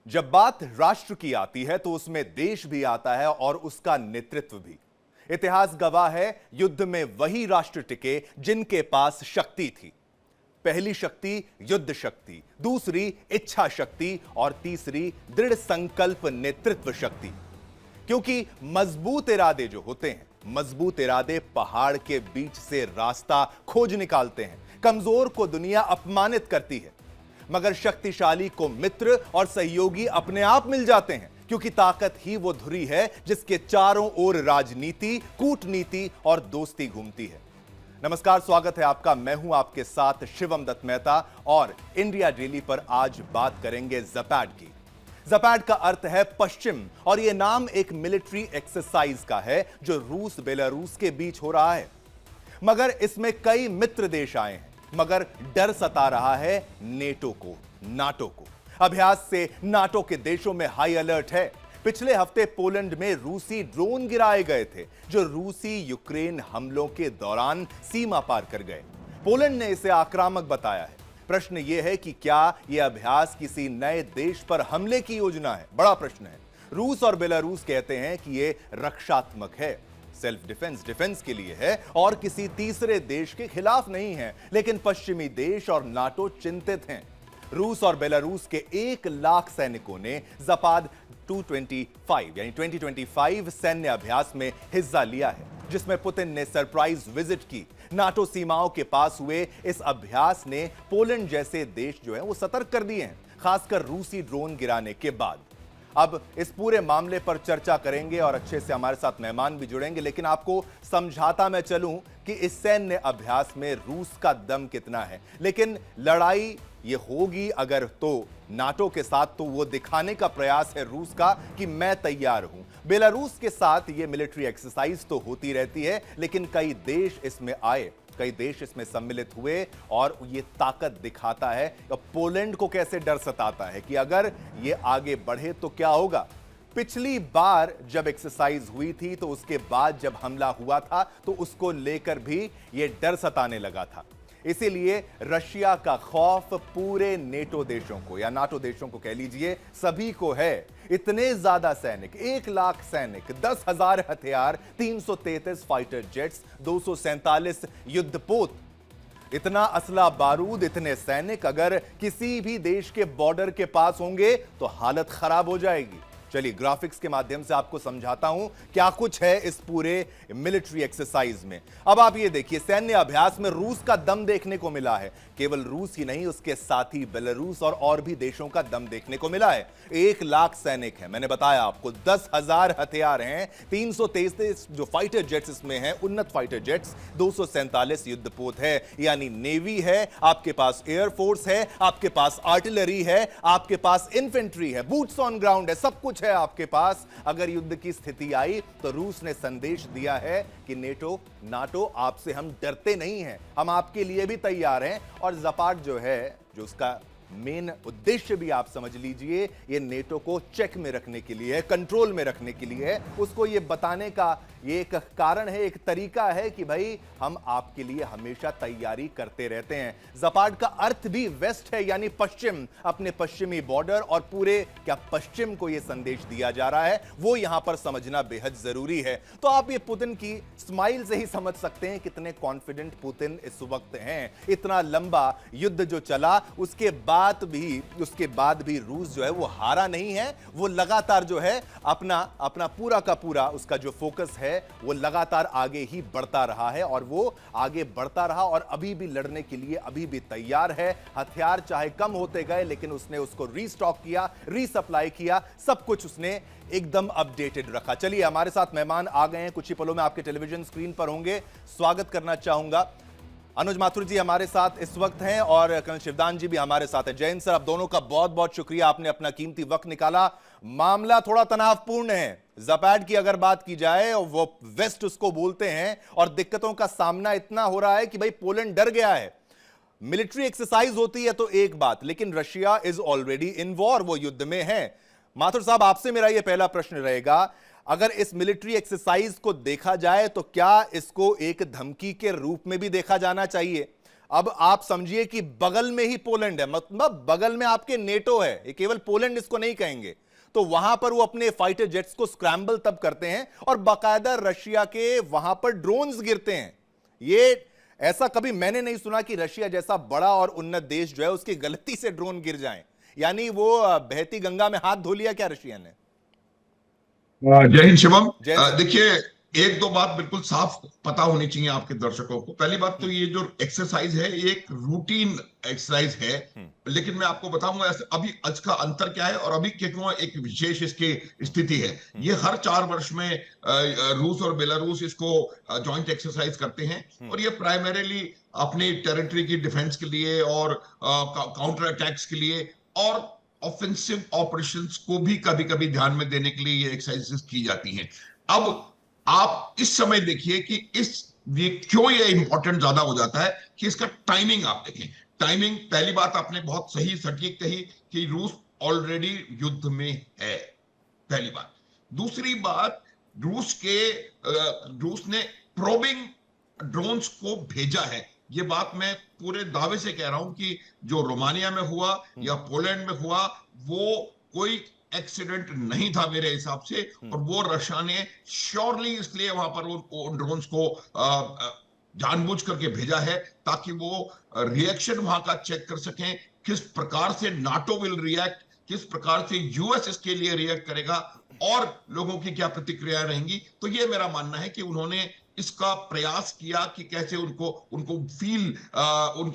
जब बात राष्ट्र की आती है तो उसमें देश भी आता है और उसका नेतृत्व भी। इतिहास गवाह है, युद्ध में वही राष्ट्र टिके जिनके पास शक्ति थी। पहली शक्ति युद्ध शक्ति, दूसरी इच्छा शक्ति और तीसरी दृढ़ संकल्प नेतृत्व शक्ति। क्योंकि मजबूत इरादे जो होते हैं, मजबूत इरादे पहाड़ के बीच से रास्ता खोज निकालते हैं। कमजोर को दुनिया अपमानित करती है, मगर शक्तिशाली को मित्र और सहयोगी अपने आप मिल जाते हैं, क्योंकि ताकत ही वो धुरी है जिसके चारों ओर राजनीति, कूटनीति और दोस्ती घूमती है। नमस्कार, स्वागत है आपका। मैं हूं आपके साथ शिवम दत्त मेहता और इंडिया डेली पर आज बात करेंगे ज़पैड की। ज़पैड का अर्थ है पश्चिम और यह नाम एक मिलिट्री एक्सरसाइज का है जो रूस बेलारूस के बीच हो रहा है। मगर इसमें कई मित्र देश आए हैं, मगर डर सता रहा है नेटो को, नाटो को। अभ्यास से नाटो के देशों में हाई अलर्ट है। पिछले हफ्ते पोलैंड में रूसी ड्रोन गिराए गए थे जो रूसी यूक्रेन हमलों के दौरान सीमा पार कर गए। पोलैंड ने इसे आक्रामक बताया है। प्रश्न यह है कि क्या यह अभ्यास किसी नए देश पर हमले की योजना है? बड़ा प्रश्न है। रूस और बेलारूस कहते हैं कि यह रक्षात्मक है, सेल्फ डिफेंस के लिए है और किसी तीसरे देश के खिलाफ नहीं है। लेकिन पश्चिमी देश और नाटो चिंतित हैं। रूस और बेलारूस के 1 लाख सैनिकों ने ज़पाड 2025 सैन्य अभ्यास में हिस्सा लिया है, जिसमें पुतिन ने सरप्राइज विजिट की। नाटो सीमाओं के पास हुए इस अभ्यास ने पोलैंड जैसे देश जो है वो सतर्क कर दिए हैं, खासकर रूसी ड्रोन गिराने के बाद। अब इस पूरे मामले पर चर्चा करेंगे और अच्छे से हमारे साथ मेहमान भी जुड़ेंगे, लेकिन आपको समझाता मैं चलूं कि इस सैन्य अभ्यास में रूस का दम कितना है। लेकिन लड़ाई ये होगी अगर तो नाटो के साथ, तो वो दिखाने का प्रयास है रूस का कि मैं तैयार हूं। बेलारूस के साथ ये मिलिट्री एक्सरसाइज तो होती रहती है, लेकिन कई देश इसमें आए, कई देश इसमें सम्मिलित हुए और ये ताकत दिखाता है। पोलैंड को कैसे डर सताता है कि अगर ये आगे बढ़े तो क्या होगा। पिछली बार जब एक्सरसाइज हुई थी तो उसके बाद जब हमला हुआ था तो उसको लेकर भी ये डर सताने लगा था। इसीलिए रशिया का खौफ पूरे नेटो देशों को या नाटो देशों को कह लीजिए, सभी को है। इतने ज्यादा सैनिक, 1 लाख सैनिक, 10,000 हथियार, 333 फाइटर जेट्स, 247 युद्धपोत, इतना असला बारूद, इतने सैनिक अगर किसी भी देश के बॉर्डर के पास होंगे तो हालत खराब हो जाएगी। चलिए ग्राफिक्स के माध्यम से आपको समझाता हूं क्या कुछ है इस पूरे मिलिट्री एक्सरसाइज में। अब आप ये देखिए, सैन्य अभ्यास में रूस का दम देखने को मिला है। केवल रूस ही नहीं, उसके साथी बेलारूस और भी देशों का दम देखने को मिला है। 1 लाख सैनिक हैं, मैंने बताया आपको, 10,000 हथियार हैं, 333 जो फाइटर जेट्स इसमें हैं, उन्नत फाइटर जेट्स, 247 युद्धपोत है, यानी नेवी है, आपके पास एयरफोर्स है, आपके पास आर्टिलरी है, आपके पास इन्फेंट्री है, बूट्स ऑन ग्राउंड है, सब कुछ है आपके पास। अगर युद्ध की स्थिति आई तो रूस ने संदेश दिया है कि नाटो आपसे हम डरते नहीं हैं, हम आपके लिए भी तैयार हैं। और ज़पाड जो है, जो उसका मेन उद्देश्य भी आप समझ लीजिए, ये नेटो को चेक में रखने के लिए है, कंट्रोल में रखने के लिए है। उसको ये बताने का ये एक कारण है, एक तरीका है कि भाई हम आपके लिए हमेशा तैयारी करते रहते हैं। ज़पाड का अर्थ भी वेस्ट है, यानी पश्चिम, अपने पश्चिमी बॉर्डर और पूरे क्या पश्चिम को यह संदेश दिया जा रहा है, वो यहां पर समझना बेहद जरूरी है। तो आप ये पुतिन की स्माइल से ही समझ सकते हैं कितने कॉन्फिडेंट पुतिन इस वक्त हैं। इतना लंबा युद्ध जो चला, उसके बाद भी रूस जो है वो हारा नहीं है। वो लगातार जो है अपना पूरा का पूरा उसका जो फोकस है वो लगातार आगे ही बढ़ता रहा है और वो आगे बढ़ता रहा और अभी भी लड़ने के लिए अभी भी तैयार है। हथियार चाहे कम होते गए, लेकिन उसने उसको रीस्टॉक किया, रीसप्लाई किया, सब कुछ उसने एकदम अपडेटेड रखा। चलिए, हमारे साथ मेहमान आ गए हैं, कुछ ही पलों में आपके टेलीविजन स्क्रीन पर होंगे। स्वागत करना चाहूंगा, अनुज माथुर जी हमारे साथ इस वक्त हैं और कर्नल शिवदान जी भी हमारे साथ हैं। जैन सर, आप दोनों का बहुत बहुत शुक्रिया, आपने अपना कीमती वक्त निकाला। मामला थोड़ा तनावपूर्ण है। ज़पैड की अगर बात की जाए, वो वेस्ट उसको बोलते हैं और दिक्कतों का सामना इतना हो रहा है कि भाई पोलैंड डर गया है। मिलिट्री एक्सरसाइज होती है तो एक बात, लेकिन Russia is already in war, वो युद्ध में है। माथुर साहब, आपसे मेरा यह पहला प्रश्न रहेगा, अगर इस मिलिट्री एक्सरसाइज को देखा जाए तो क्या इसको एक धमकी के रूप में भी देखा जाना चाहिए? अब आप समझिए कि बगल में ही पोलैंड है, मतलब बगल में आपके नेटो है, ये केवल पोलैंड इसको नहीं कहेंगे। तो वहां पर वो अपने फाइटर जेट्स को स्क्रैम्बल तब करते हैं और बाकायदा रशिया के वहां पर ड्रोन्स गिरते हैं। ये ऐसा कभी मैंने नहीं सुना कि रशिया जैसा बड़ा और उन्नत देश जो है उसकी गलती से ड्रोन गिर जाएं। यानी वो बहती गंगा में हाथ धो लिया क्या रशिया ने? जय हिंद शिवम। जय हिंद। देखिए, एक दो बात बिल्कुल साफ पता होनी चाहिए आपके दर्शकों को। पहली बात तो ये जो एक्सरसाइज है ये एक रूटीन एक्सरसाइज है, लेकिन मैं आपको बताऊंगा अभी आज का अंतर क्या है और अभी क्यों एक विशेष इसकी स्थिति है। ये हर 4 वर्ष में रूस और बेलारूस इसको जॉइंट एक्सरसाइज करते हैं और ये प्राइमरीली अपनी टेरिटरी की डिफेंस के लिए और काउंटर अटैक्स के लिए और ऑफेंसिव ऑपरेशंस को भी कभी कभी ध्यान में देने के लिए ये एक्सरसाइजेस की जाती हैं। अब आप इस समय देखिए कि ये क्यों ये इंपॉर्टेंट ज्यादा हो जाता है कि इसका टाइमिंग आप देखें। टाइमिंग, पहली बात आपने बहुत सही सटीक कही कि रूस ऑलरेडी युद्ध में है, पहली बात। दूसरी बात, रूस ने प्रोबिंग ड्रोन्स को भेजा है। ये बात मैं पूरे दावे से कह रहा हूं कि जो रोमानिया में हुआ या पोलैंड में हुआ वो कोई एक्सीडेंट नहीं था मेरे हिसाब से, और वो रशिया ने श्योरली इसलिए वहां पर उन ड्रोन्स को जानबूझ करके भेजा है ताकि वो रिएक्शन वहां का चेक कर सकें, किस प्रकार से नाटो विल रिएक्ट, किस प्रकार से यूएस इसके लिए रिएक्ट करेगा और लोगों की क्या प्रतिक्रिया रहेंगी। तो ये मेरा मानना है कि उन्होंने इसका प्रयास किया कि कैसे उनको फील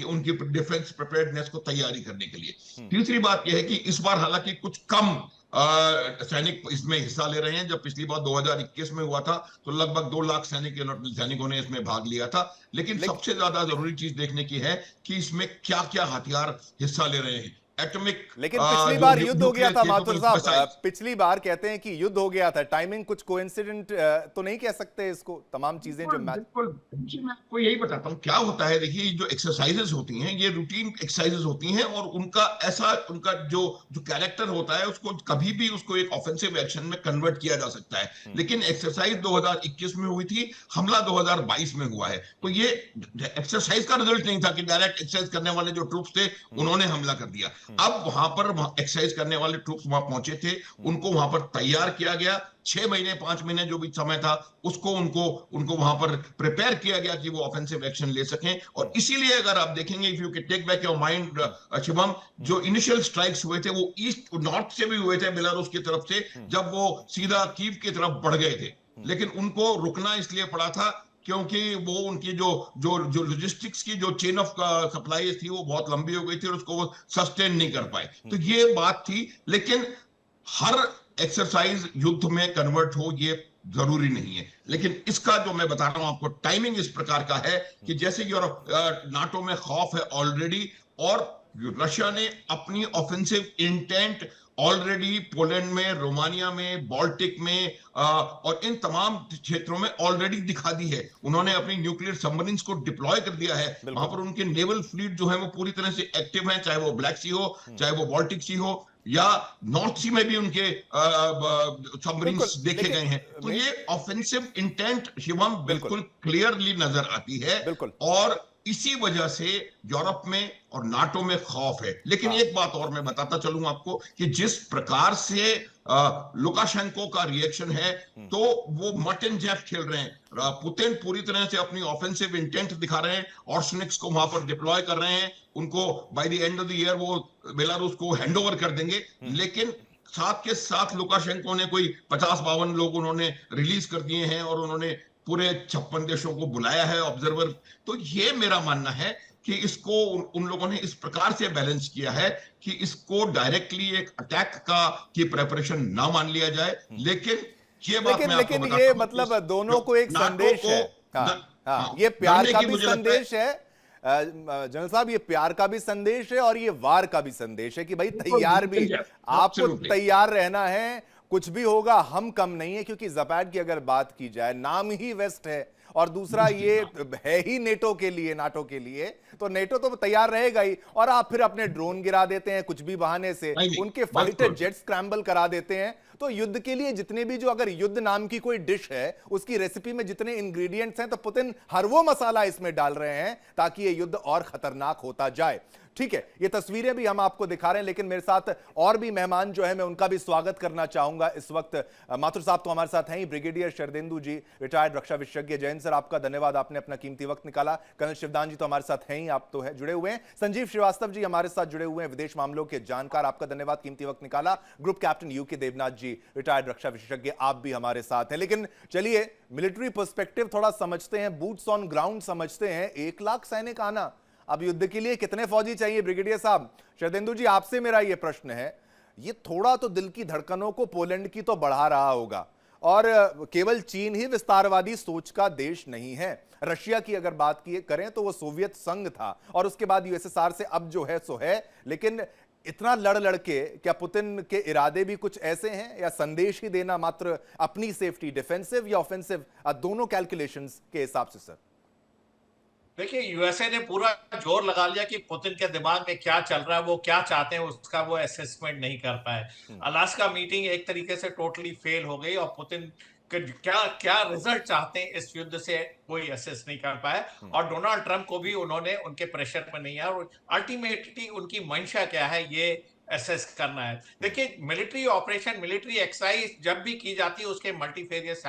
उनकी डिफेंस प्रिपेयर्डनेस को तैयारी करने के लिए। तीसरी बात यह है कि इस बार हालांकि कुछ कम सैनिक इसमें हिस्सा ले रहे हैं। जब पिछली बार 2021 में हुआ था तो लगभग 2 लाख सैनिकों ने इसमें भाग लिया था। लेकिन सबसे ज्यादा जरूरी चीज देखने की है कि इसमें क्या क्या हथियार हिस्सा ले रहे हैं। एटॉमिक, लेकिन पिछली बार युद्ध हो गया था माथुर साहब, पिछली बार कहते हैं कि युद्ध हो गया था। टाइमिंग कुछ कोइंसिडेंट तो नहीं कह सकते इसको, तमाम चीजें जो मैच। बिल्कुल, मैं आपको यही बताता हूँ क्या होता है। देखिए, जो एक्सरसाइजेस होती हैं ये रूटीन एक्सरसाइजेस होती हैं और उनका जो कैरेक्टर होता है उसको कभी भी उसको एक ऑफेंसिव एक्शन में कन्वर्ट किया जा सकता है। लेकिन एक्सरसाइज 2021 में हुई थी, हमला 2022 में हुआ है। तो ये एक्सरसाइज का रिजल्ट नहीं था कि डायरेक्ट एक्सरसाइज करने वाले जो ट्रूप्स थे उन्होंने हमला कर दिया। अब वहां पर एक्सरसाइज करने वाले ट्रूप्स वहां पहुंचे थे, उनको वहां पर तैयार किया गया। 6 महीने 5 महीने जो भी समय था उसको उनको वहां पर प्रिपेयर किया गया कि वो ऑफेंसिव एक्शन ले सकें। और इसीलिए अगर आप देखेंगे, if you can take back your mind Shivam, जो इनिशियल स्ट्राइक्स हुए थे वो ईस्ट नॉर्थ से भी हुए थे, बेलारूस की तरफ से, जब वो सीधा कीव की तरफ बढ़ गए थे। लेकिन उनको रुकना इसलिए पड़ा था क्योंकि वो उनकी जो लॉजिस्टिक्स की जो चेन ऑफ सप्लाई थी वो बहुत लंबी हो गई थी और उसको वो सस्टेन नहीं कर पाए। तो ये बात थी। लेकिन हर एक्सरसाइज युद्ध में कन्वर्ट हो ये जरूरी नहीं है। लेकिन इसका जो मैं बता रहा हूं आपको, टाइमिंग इस प्रकार का है कि जैसे यूरोप नाटो में खौफ है ऑलरेडी, और रशिया ने अपनी ऑफेंसिव इंटेंट ऑलरेडी पोलैंड में, रोमानिया में, बाल्टिक में और इन तमाम क्षेत्रों में ऑलरेडी दिखा दी है। उन्होंने अपनी न्यूक्लियर सबमरीन्स को डिप्लॉय कर दिया है। वहां पर उनके नेवल फ्लीट जो है वो पूरी तरह से एक्टिव है, चाहे वो ब्लैक सी हो, चाहे वो बाल्टिक सी हो, या नॉर्थ सी में भी उनके सबमरीन्स देखे गए हैं। तो ये ऑफेंसिव इंटेंट शिवम बिल्कुल क्लियरली नजर आती है और इसी वजह से यूरोप में और नाटो में खौफ है। लेकिन एक बात और मैं बताता चलूं आपको कि जिस प्रकार से लुकाशेंको का रिएक्शन है, तो वो मट एंड जेफ खेल रहे हैं। पुतिन पूरी तरह से अपनी ऑफेंसिव इंटेंट दिखा रहे हैं, ऑर्सनिक्स को वहां पर डिप्लॉय कर रहे हैं। उनको by the end of the year वो बेलारूस को हैंडओवर कर देंगे। लेकिन साथ के साथ लुकाशेंको ने कोई 50-52 लोग उन्होंने रिलीज कर दिए हैं और उन्होंने पूरे 56 देशों को बुलाया है ऑब्जर्वर। तो ये मेरा मानना है कि इसको उन लोगों ने इस प्रकार से बैलेंस किया है कि इसको डायरेक्टली एक अटैक की प्रिपरेशन ना मान लिया जाए। लेकिन ये बात मैं आपको लेकिन ये मतलब दोनों को एक संदेश है। ये प्यार का भी संदेश है जनरल साहब, ये प्यार का भी संदेश है और ये वार का भी संदेश है कि भाई तैयार भी, आपको तैयार रहना है। कुछ भी होगा हम कम नहीं है, क्योंकि ज़पैड की अगर बात की जाए, नाम ही वेस्ट है और दूसरा ये है ही नेटो के लिए, नाटो के लिए, तो नेटो तो तैयार रहेगा ही, और आप फिर अपने ड्रोन गिरा देते हैं कुछ भी बहाने से, उनके फाइटर जेट स्क्रैम्बल करा देते हैं। तो युद्ध के लिए जितने भी, जो अगर युद्ध नाम की कोई डिश है उसकी रेसिपी में जितने इंग्रेडिएंट्स हैं, तो पुतिन हर वो मसाला इसमें डाल रहे हैं ताकि ये युद्ध और खतरनाक होता जाए। ठीक है, ये तस्वीरें भी हम आपको दिखा रहे हैं, लेकिन मेरे साथ और भी मेहमान जो है मैं उनका भी स्वागत करना चाहूंगा इस वक्त। माथुर साहब तो हमारे साथ हैं ही, ब्रिगेडियर शरदेंदु जी, रिटायर्ड रक्षा विशेषज्ञ। जयंत सर, आपका धन्यवाद, आपने अपना कीमती वक्त निकाला। कर्नल शिवदान जी तो हमारे साथ हैं ही, आप तो है जुड़े हुए हैं। संजीव श्रीवास्तव जी हमारे साथ जुड़े हुए हैं, विदेश मामलों के जानकार, आपका धन्यवाद, कीमती वक्त निकाला। ग्रुप कैप्टन यूके देवनाथ जी, रिटायर्ड रक्षा विशेषज्ञ, आप भी हमारे साथ हैं। लेकिन चलिए मिलिट्री पर्सपेक्टिव थोड़ा समझते हैं, बूट्स ऑन ग्राउंड समझते हैं। 1 लाख सैनिक आना, अब युद्ध के लिए कितने फौजी चाहिए ब्रिगेडियर साहब? शरदेंदु जी, आपसे मेरा यह प्रश्न है, ये थोड़ा तो दिल की धड़कनों को पोलैंड की तो बढ़ा रहा होगा, और केवल चीन ही विस्तारवादी सोच का देश नहीं है। रशिया की अगर बात करें तो वो सोवियत संघ था, और उसके बाद यूएसएसआर से अब जो है सो है। लेकिन इतना लड़ लड़ के क्या पुतिन के इरादे भी कुछ ऐसे हैं, या संदेश ही देना मात्र अपनी सेफ्टी, डिफेंसिव या ऑफेंसिव, दोनों कैलकुलेशंस के हिसाब से? सर देखिए, यूएसए ने पूरा जोर लगा लिया कि पुतिन के दिमाग में क्या चल रहा है, वो क्या चाहते हैं, उसका वो असेसमेंट नहीं कर पाए। अलास्का मीटिंग एक तरीके से टोटली फेल हो गई, और पुतिन क्या क्या रिजल्ट चाहते हैं इस युद्ध से कोई असेस नहीं कर पाए। और डोनाल्ड ट्रंप को भी उन्होंने उनके प्रेशर में नहीं आया, और अल्टीमेटली उनकी मंशा क्या है ये असेस करना है। देखिए, मिलिट्री ऑपरेशन, मिलिट्री एक्सरसाइज जब भी की जाती है उसके मल्टीफेरियस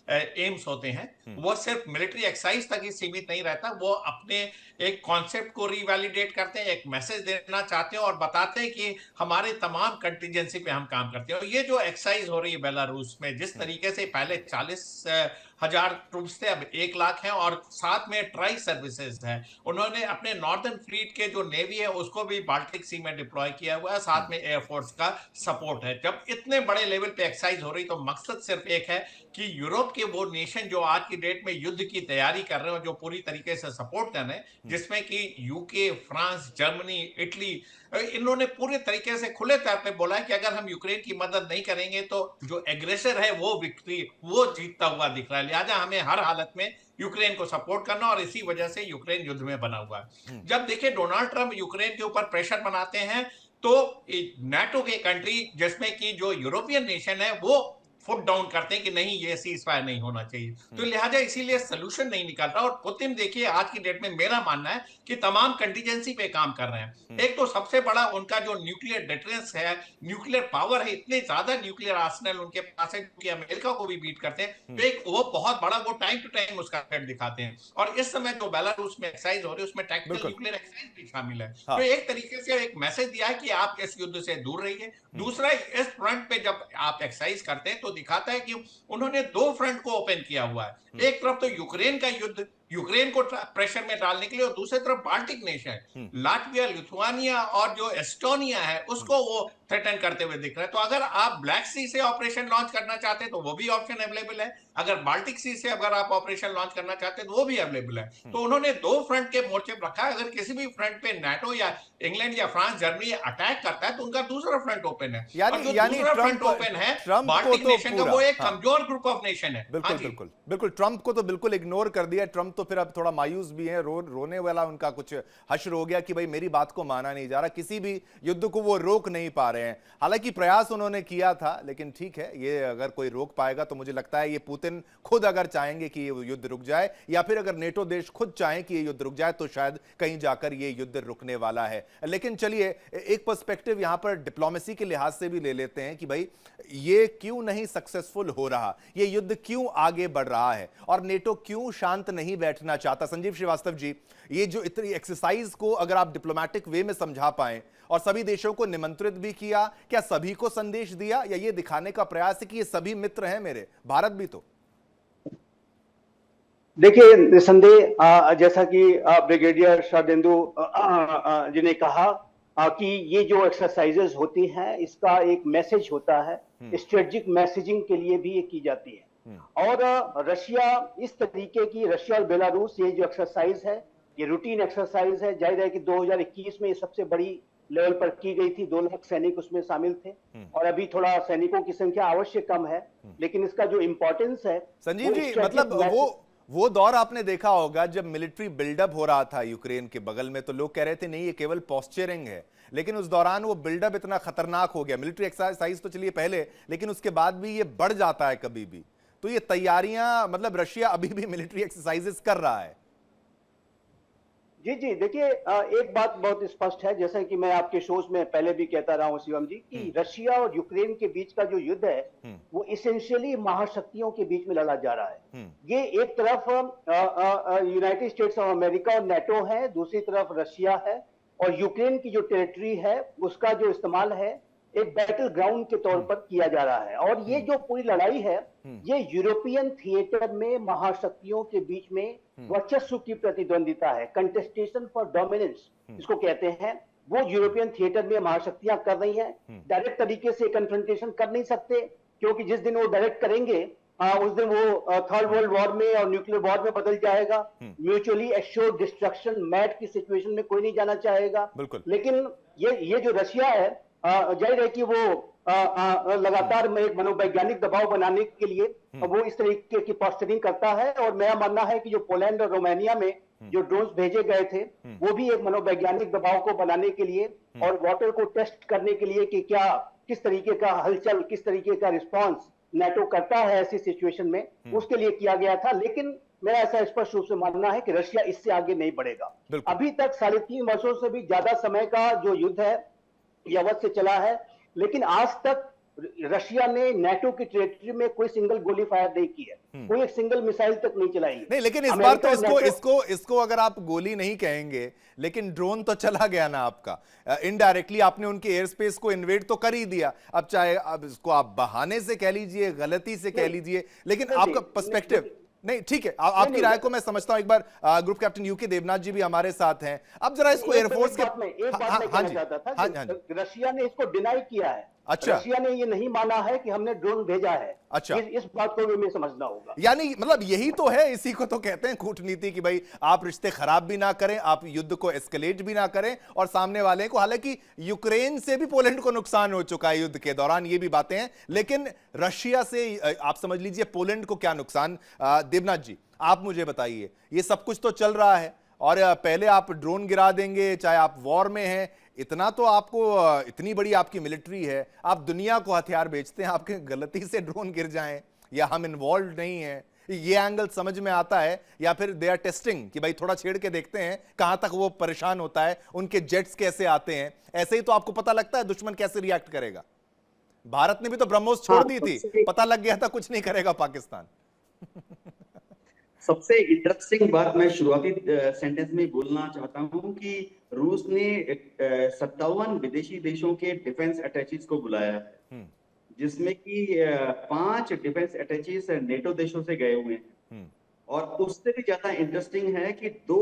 एम्स होते हैं। वो सिर्फ मिलिट्री एक्सरसाइज तक ही सीमित नहीं रहता, वो अपने एक कॉन्सेप्ट को रिवैलिडेट करते हैं, एक मैसेज देना चाहते हैं और बताते हैं कि हमारे तमाम कंटिजेंसी पे हम काम करते हैं। और ये जो एक्सरसाइज हो रही है बेलारूस में, जिस तरीके से पहले 40,000 ट्रूप्स थे, अब 1 लाख हैं, और साथ में ट्राई सर्विसेज है। उन्होंने अपने नॉर्दर्न फ्लीट के जो नेवी है उसको भी बाल्टिक सी में डिप्लॉय किया हुआ है, साथ में एयरफोर्स का सपोर्ट है। जब इतने बड़े लेवल पे एक्सरसाइज हो रही तो मकसद सिर्फ एक है कि यूरोप के वो नेशन जो आज की डेट में युद्ध की तैयारी कर रहे हो, जो पूरी तरीके से सपोर्ट कर रहे हैं, जिसमें कि यूके, फ्रांस, जर्मनी, इटली, इन्होंने पूरे तरीके से खुले तौर पे बोला है कि अगर हम यूक्रेन की मदद नहीं करेंगे तो जो एग्रेसर है वो विक्ट्री, वो जीतता हुआ दिख रहा है। लिहाजा हमें हर हालत में यूक्रेन को सपोर्ट करना, और इसी वजह से यूक्रेन युद्ध में बना हुआ है। जब देखिए डोनाल्ड ट्रंप यूक्रेन के ऊपर प्रेशर बनाते हैं, तो नाटो के कंट्री जिसमें कि जो यूरोपियन नेशन है वो फुट डाउन करते हैं कि नहीं, ये सीज फायर नहीं होना चाहिए। तो लिहाजा इसीलिए सोल्यूशन नहीं निकल रहा। और पुतिन देखिए आज की डेट में मेरा मानना है कि तमाम कंटीजेंसी पे काम कर रहे हैं। एक तो सबसे बड़ा उनका जो न्यूक्लियर डिटरेंस है, न्यूक्लियर पावर है, इतने ज्यादा न्यूक्लियर आर्सेनल उनके पास है कि अमेरिका को भी बीट करते हैं। तो एक वो बहुत बड़ा, वो टाइम टू टाइम उसका थ्रेट दिखाते हैं। और इस समय जो बेलारूस में एक्सरसाइज हो रही है उसमें टैक्टिकल न्यूक्लियर एक्सरसाइज भी शामिल है। तो एक तरीके से एक मैसेज दिया है कि आप इस युद्ध से दूर रहिए। दूसरा, इस फ्रंट पे जब आप एक्सरसाइज करते हैं तो दिखाता है कि उन्होंने 2 फ्रंट को ओपन किया हुआ है। एक तरफ तो यूक्रेन का युद्ध, यूक्रेन को प्रेशर में डालने के लिए, और दूसरी तरफ बाल्टिक नेशन लाटविया, लिथुआनिया और जो एस्टोनिया है उसको वो थ्रेटन करते हुए दिख रहे हैं। तो अगर आप ब्लैक सी से ऑपरेशन लॉन्च करना चाहते हैं तो वो भी ऑप्शन अवेलेबल है, अगर बाल्टिक सी से अगर आप ऑपरेशन लॉन्च करना चाहते हैं तो वो भी अवेलेबल है। तो उन्होंने 2 फ्रंट के मोर्चे पर रखा है। अगर किसी भी फ्रंट पे नाटो या इंग्लैंड या फ्रांस, जर्मनी अटैक करता है तो उनका दूसरा फ्रंट ओपन है। और जो दूसरा फ्रंट ओपन है बाल्टिक नेशन का, वो एक कमजोर ग्रुप ऑफ नेशन है। बिल्कुल बिल्कुल बिल्कुल, ट्रंप को तो बिल्कुल इग्नोर कर दिया। ट्रंप तो फिर अब थोड़ा मायूस भी है, रोने वाला उनका कुछ हश्र हो गया कि भाई मेरी बात को माना नहीं जा रहा, किसी भी युद्ध को वो रोक नहीं पा रहे हैं। हालांकि प्रयास उन्होंने किया था, लेकिन ठीक है, ये अगर कोई रोक पाएगा तो मुझे लगता है ये पुतिन खुद अगर चाहेंगे कि ये युद्ध रुक जाए, या फिर अगर नेटो देश खुद चाहें कि ये युद्ध रुक जाए, तो शायद कहीं जाकर ये युद्ध रुकने वाला है। लेकिन चलिए एक पर्सपेक्टिव यहां पर डिप्लोमेसी के लिहाज से भी ले लेते हैं कि भाई ये क्यों नहीं सक्सेसफुल हो रहा, ये युद्ध क्यों आगे बढ़ रहा है, और नेटो क्यों शांत नहीं बैठना चाहता। संजीव श्रीवास्तव जी, ये जो इतनी एक्सरसाइज को अगर आप डिप्लोमेटिक वे में समझा पाएं, और सभी देशों को निमंत्रित भी किया, क्या सभी को संदेश दिया, या ये दिखाने का प्रयास है कि ये सभी मित्र हैं मेरे, भारत भी तो? देखिए, निसंदेह जैसा कि ब्रिगेडियर शरदेंदु जी ने कहा कि ये जो एक्सरसाइजेस होती हैं इसका एक मैसेज होता है, स्ट्रेटेजिक मैसेजिंग के लिए भी ये की जाती है। और रशिया इस तरीके की, रशिया और बेलारूस, ये जो एक्सरसाइज है ये रूटीन एक्सरसाइज है। जाहिर है कि 2021 में ये सबसे बड़ी लेवल पर की गई थी, 2 लाख सैनिक उसमें शामिल थे, और अभी थोड़ा सैनिकों की संख्या अवश्य कम है, लेकिन इसका जो इंपॉर्टेंस है संजीव जी, मतलब वो दौर आपने देखा होगा जब मिलिट्री बिल्डअप हो रहा था यूक्रेन के बगल में, तो लोग कह रहे थे नहीं ये केवल पॉस्चरिंग है, लेकिन उस दौरान वो बिल्डअप इतना खतरनाक हो गया। मिलिट्री एक्सरसाइज तो चलिए पहले, लेकिन उसके बाद भी ये बढ़ जाता है कभी भी। तो ये तैयारियां, मतलब रशिया अभी भी मिलिट्री एक्सरसाइजेस कर रहा है। जी जी, देखिए एक बात बहुत स्पष्ट है, जैसा कि मैं आपके शोज में पहले भी कहता रहा हूं शिवम जी, कि रशिया और यूक्रेन के बीच का जो युद्ध है वो इसेंशियली महाशक्तियों के बीच में लड़ा जा रहा है। ये एक तरफ यूनाइटेड स्टेट्स ऑफ अमेरिका और नेटो है, दूसरी तरफ रशिया है, और यूक्रेन की जो टेरिटरी है उसका जो इस्तेमाल है एक बैटल ग्राउंड के तौर पर किया जा रहा है। और ये जो पूरी लड़ाई है ये यूरोपियन थिएटर में महाशक्तियों के बीच में वर्चस्व की प्रतिद्वंदिता है, कंटेस्टेशन फॉर डोमिनेंस इसको कहते हैं। वो यूरोपियन थिएटर में महाशक्तियां कर रही हैं, डायरेक्ट तरीके से कन्फ्रंटेशन कर नहीं सकते, क्योंकि जिस दिन वो डायरेक्ट करेंगे उस दिन वो थर्ड वर्ल्ड वॉर में और न्यूक्लियर वॉर में बदल जाएगा। म्यूचुअली एश्योर्ड डिस्ट्रक्शन, मैट की सिचुएशन में कोई नहीं जाना चाहेगा। लेकिन ये जो रशिया है, जाहिर है कि वो लगातार एक मनोवैज्ञानिक दबाव बनाने के लिए वो इस तरीके की पोस्टरिंग करता है। और मेरा मानना है कि जो पोलैंड और रोमानिया में जो ड्रोन्स भेजे गए थे वो भी एक मनोवैज्ञानिक दबाव को बनाने के लिए और वाटर को टेस्ट करने के लिए कि क्या किस तरीके का हलचल, किस तरीके का रिस्पॉन्स नाटो करता है ऐसी सिचुएशन में, उसके लिए किया गया था। लेकिन मेरा ऐसा स्पष्ट रूप से मानना है कि रशिया इससे आगे नहीं बढ़ेगा। अभी तक 3.5 वर्षों से भी ज्यादा समय का जो युद्ध है यह अवध से चला है, लेकिन आज तक रशिया ने नाटो की टेरिटरी में कोई सिंगल गोली फायर नहीं की है, कोई एक सिंगल मिसाइल तक नहीं चलाई है। नहीं, लेकिन इस बार तो इसको अगर आप गोली नहीं कहेंगे, लेकिन ड्रोन तो चला गया ना आपका, इनडायरेक्टली आपने उनके एयर स्पेस को इन्वेड तो कर ही दिया। अब चाहे अब इसको आप बहाने से कह लीजिए, गलती से कह लीजिए, लेकिन आपका पर्सपेक्टिव नहीं, ठीक है, आपकी राय को मैं समझता हूं। एक बार ग्रुप कैप्टन यूके देवनाथ जी भी हमारे साथ हैं। अब जरा इसको एयरफोर्स के एक बात मैं कहना चाहता था कि रशिया ने इसको डिनाई किया है। अच्छा, रशिया ने ये नहीं माना है कि हमने ड्रोन भेजा है। अच्छा, इस बात को भी हमें समझना होगा। यानी मतलब यही तो है, इसी को तो कहते हैं कूटनीति की भाई आप रिश्ते खराब भी ना करें, आप युद्ध को एस्केलेट भी ना करें, और सामने वाले को, हालांकि यूक्रेन से भी पोलैंड को नुकसान हो चुका है युद्ध के दौरान, ये भी बातें हैं, लेकिन रशिया से आप समझ लीजिए पोलैंड को क्या नुकसान। देवनाथ जी आप मुझे बताइए, ये सब कुछ तो चल रहा है और पहले आप ड्रोन गिरा देंगे, चाहे आप वॉर में हैं, इतना तो आपको, इतनी बड़ी आपकी मिलिट्री है, आप दुनिया को हथियार बेचते हैं, आपके गलती से ड्रोन गिर जाएं या हम इन्वॉल्व नहीं हैं, ये एंगल समझ में आता है? या फिर दे आर टेस्टिंग कि भाई थोड़ा छेड़ के देखते हैं कहां तक वो परेशान होता है, उनके जेट्स कैसे आते हैं, ऐसे ही तो आपको पता लगता है दुश्मन कैसे रिएक्ट करेगा। भारत ने भी तो ब्रह्मोस छोड़ दी थी, पता लग गया था कुछ नहीं करेगा पाकिस्तान। सबसे इंटरेस्टिंग बात मैं शुरुआती सेंटेंस में बोलना चाहता हूं कि रूस ने 57 विदेशी देशों के डिफेंस अटैचीज को बुलाया है, जिसमें कि 5 डिफेंस अटैचीज नेटो देशों से गए हुए हैं। और उससे भी ज्यादा इंटरेस्टिंग है कि 2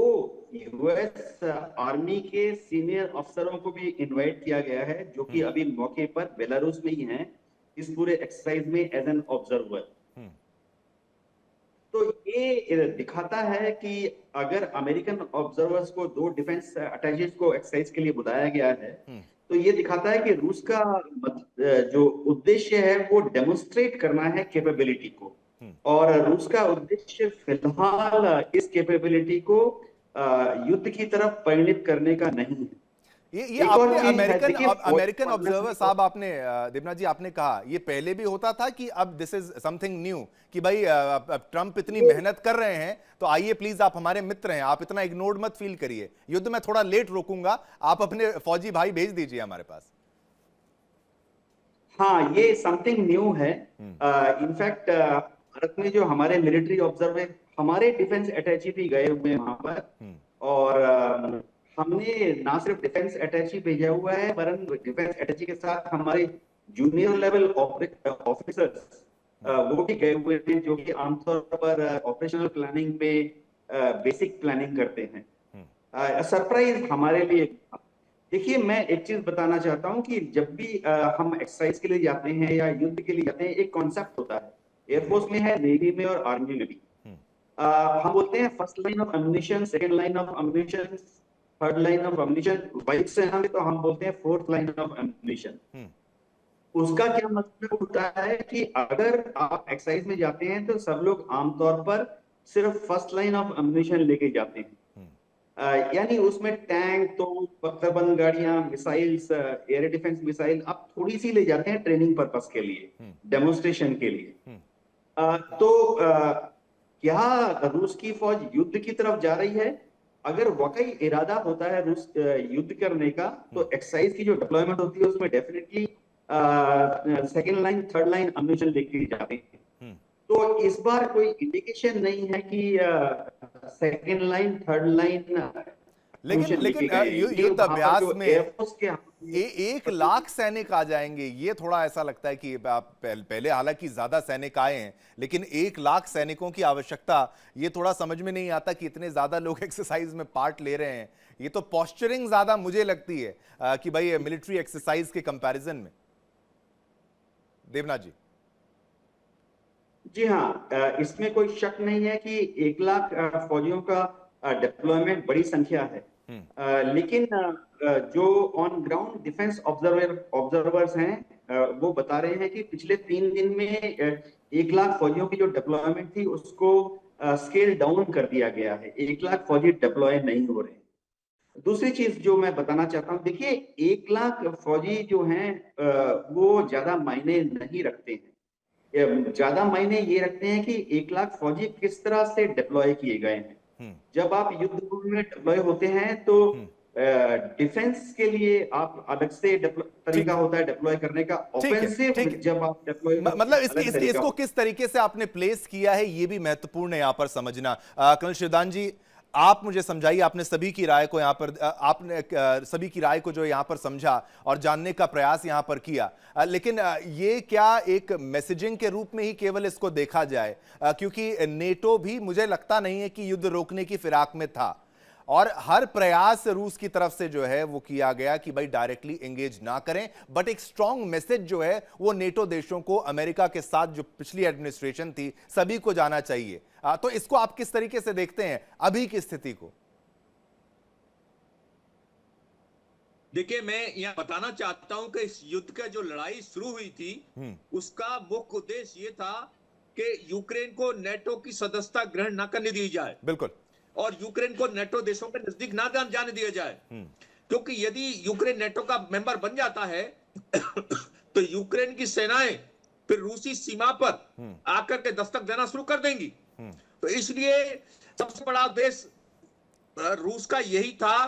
यूएस आर्मी के सीनियर अफसरों को भी इनवाइट किया गया है, जो कि अभी मौके पर बेलारूस में ही हैं इस पूरे एक्सरसाइज में एज एन ऑब्जर्वर। तो ये दिखाता है कि अगर अमेरिकन ऑब्जर्वर्स को 2 डिफेंस अटैचीज को एक्सरसाइज के लिए बुलाया गया है, तो ये दिखाता है कि रूस का जो उद्देश्य है वो डेमोन्स्ट्रेट करना है कैपेबिलिटी को, और रूस का उद्देश्य फिलहाल इस कैपेबिलिटी को युद्ध की तरफ परिणित करने का नहीं है। ये आपने अमेरिकन ऑब्जर्वर साहब, आपने देवनाथ जी आपने कहा ये पहले भी होता था कि अब दिस इज समथिंग न्यू, कि भाई ट्रंप इतनी मेहनत कर रहे हैं तो आइए प्लीज, आप हमारे मित्र हैं, आप इतना इग्नोर्ड मत फील करिए, युद्ध में थोड़ा लेट रोकूंगा, आप अपने फौजी भाई भेज दीजिए हमारे पास। हाँ, ये समथिंग न्यू है। इनफैक्ट भारत में जो हमारे मिलिट्री ऑब्जर्वर, हमारे डिफेंस अटैची भी गए हुए हैं वहां पर, और हमने ना सिर्फ डिफेंस अटैची भेजा हुआ है, वरन डिफेंस अटैची के साथ हमारे जूनियर लेवल ऑफिसर्स वो भी गए हुए हैं, जो कि आमतौर पर ऑपरेशनल प्लानिंग में बेसिक प्लानिंग करते हैं। सरप्राइज हमारे लिए। देखिए, मैं एक चीज बताना चाहता हूं कि जब भी हम एक्सरसाइज के लिए जाते हैं या युद्ध के लिए जाते हैं, एक कॉन्सेप्ट होता है, एयरफोर्स में है, नेवी में और आर्मी में भी। हम बोलते हैं first line of ammunition, second line of ammunition, third line of ammunition. वायुसेना में तो हम बोलते हैं फोर्थ लाइन ऑफ एम्युनिशन। उसका क्या मतलब होता है कि अगर आप एक्सरसाइज में जाते हैं तो सब लोग आमतौर पर सिर्फ फर्स्ट लाइन ऑफ अम्यूनिशन लेके जाते हैं। यानी उसमें टैंक, तो बख्तरबंद गाड़ियां, मिसाइल्स, एयर डिफेंस मिसाइल आप थोड़ी सी ले जाते हैं ट्रेनिंग पर्पस के लिए, डेमोन्स्ट्रेशन के लिए। तो क्या रूस की फौज युद्ध की तरफ जा रही है? अगर वाकई इरादा होता है रूस युद्ध करने का, तो एक्सरसाइज की जो डिप्लॉयमेंट होती है उसमें definitely second line, third line ammunition लेके जाते हैं। तो इस बार कोई इंडिकेशन नहीं है कि सेकेंड लाइन, थर्ड लाइन, लेकिन युद्ध अभ्यास में 1 लाख सैनिक आ जाएंगे, ये थोड़ा ऐसा लगता है कि पहले हालांकि ज्यादा सैनिक आए हैं, लेकिन 1 लाख सैनिकों की आवश्यकता, ये थोड़ा समझ में नहीं आता कि इतने ज्यादा लोग एक्सरसाइज में पार्ट ले रहे हैं। ये तो पोस्चरिंग ज्यादा मुझे लगती है कि भाई मिलिट्री एक्सरसाइज के कंपैरिजन में। देवनाथ जी। जी हाँ, इसमें कोई शक नहीं है कि 1 लाख फौजियों का डिप्लॉयमेंट बड़ी संख्या है। लेकिन जो ऑन ग्राउंड डिफेंस ऑब्जर्वर्स हैं, वो बता रहे हैं कि पिछले 3 दिन में 1 लाख फौजियों की जो डिप्लॉयमेंट थी उसको स्केल डाउन कर दिया गया है। 1 लाख फौजी डिप्लॉय नहीं हो रहे। दूसरी चीज जो मैं बताना चाहता हूँ, देखिए 1 लाख फौजी जो हैं वो ज्यादा मायने नहीं रखते हैं। ज्यादा मायने ये रखते हैं कि 1 लाख फौजी किस तरह से डिप्लॉय किए गए हैं। जब आप युद्ध भूमि में डिप्लॉय होते हैं तो डिफेंस के लिए आप अलग से तरीका होता है डिप्लॉय करने का। ऑफेंसिव जब आप डिप्लॉय, मतलब इसको किस तरीके से आपने प्लेस किया है, ये भी महत्वपूर्ण है यहां पर समझना। कर्नल शिवदान जी, आप मुझे समझाइए, आपने सभी की राय को सभी की राय को जो यहां पर समझा और जानने का प्रयास यहां पर किया, लेकिन ये क्या एक मैसेजिंग के रूप में ही केवल इसको देखा जाए? क्योंकि नेटो भी मुझे लगता नहीं है कि युद्ध रोकने की फिराक में था, और हर प्रयास रूस की तरफ से जो है वो किया गया कि भाई डायरेक्टली एंगेज ना करें, बट एक स्ट्रांग मैसेज जो है वो नेटो देशों को, अमेरिका के साथ जो पिछली एडमिनिस्ट्रेशन थी, सभी को जाना चाहिए। तो इसको आप किस तरीके से देखते हैं अभी की स्थिति को? देखिए, मैं यहां बताना चाहता हूं कि इस युद्ध का जो लड़ाई शुरू हुई थी उसका मुख्य उद्देश्य ये था कि यूक्रेन को नेटो की सदस्यता ग्रहण न करने दी जाए। बिल्कुल। और यूक्रेन को नेटो देशों के नजदीक ना जाने दिया जाए, क्योंकि यदि यूक्रेन नेटो का मेंबर बन जाता है तो यूक्रेन की सेनाएं फिर रूसी सीमा पर आकर के दस्तक देना शुरू कर देंगी। तो इसलिए सबसे बड़ा उद्देश्य रूस का यही था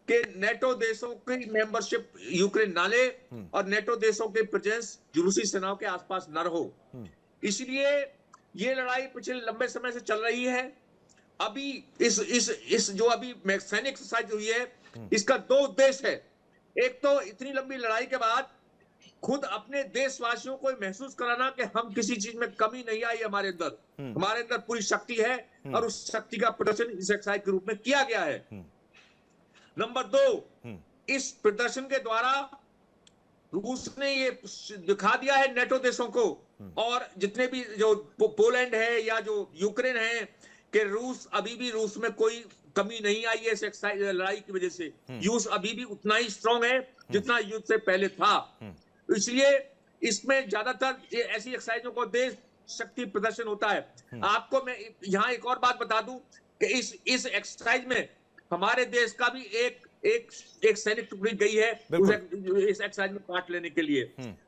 कि नेटो देशों की मेंबरशिप यूक्रेन ना ले और नेटो देशों के प्रेजेंस रूसी सेनाओं के आसपास न रहो। इसलिए ये लड़ाई पिछले लंबे समय से चल रही है। अभी इस जो अभी सैनिक एक्सरसाइज हुई है, इसका 2 उद्देश्य है। एक तो इतनी लंबी लड़ाई के बाद खुद अपने देशवासियों को महसूस कराना कि हम किसी चीज में कमी नहीं आई, हमारे अंदर पूरी शक्ति है और उस शक्ति का प्रदर्शन इस एक्सरसाइज के रूप में किया गया है। नंबर 2, इस प्रदर्शन के द्वारा रूस ने ये दिखा दिया है नेटो देशों को और जितने भी जो पोलैंड है या जो यूक्रेन है कि रूस में कोई कमी नहीं आई है इस लड़ाई की वजह से। रूस अभी भी उतना ही स्ट्रांग है जितना युद्ध से पहले था। इसलिए इसमें ज्यादातर ऐसी एक्सरसाइजों को देश शक्ति प्रदर्शन होता है। आपको मैं यहाँ एक और बात बता दूं कि इस एक्सरसाइज में हमारे देश का भी एक सैनिक टुकड़ी गई है इस एक्सरसाइज में पार्ट लेने के लिए।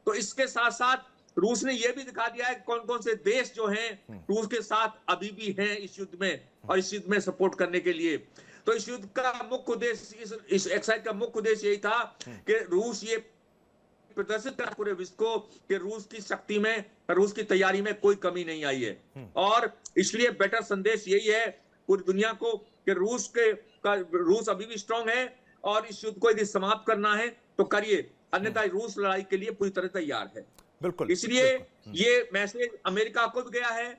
तो इसके साथ साथ रूस ने यह भी दिखा दिया है कौन कौन से देश जो हैं रूस के साथ अभी भी हैं इस युद्ध में और इस युद्ध में सपोर्ट करने के लिए। तो इस युद्ध का मुख्य उद्देश्य, इस एक्सरसाइज का मुख्य उद्देश्य यही था कि रूस ये प्रदर्शित करा पूरे विश्व को कि रूस की शक्ति में, रूस की तैयारी में कोई कमी नहीं आई है। और इसलिए बेटर संदेश यही है पूरी दुनिया को कि रूस अभी भी स्ट्रांग है और इस युद्ध को यदि समाप्त करना है तो करिए, अन्यथा रूस लड़ाई के लिए पूरी तरह तैयार है। बिल्कुल। इसलिए ये मैसेज अमेरिका को भी गया है,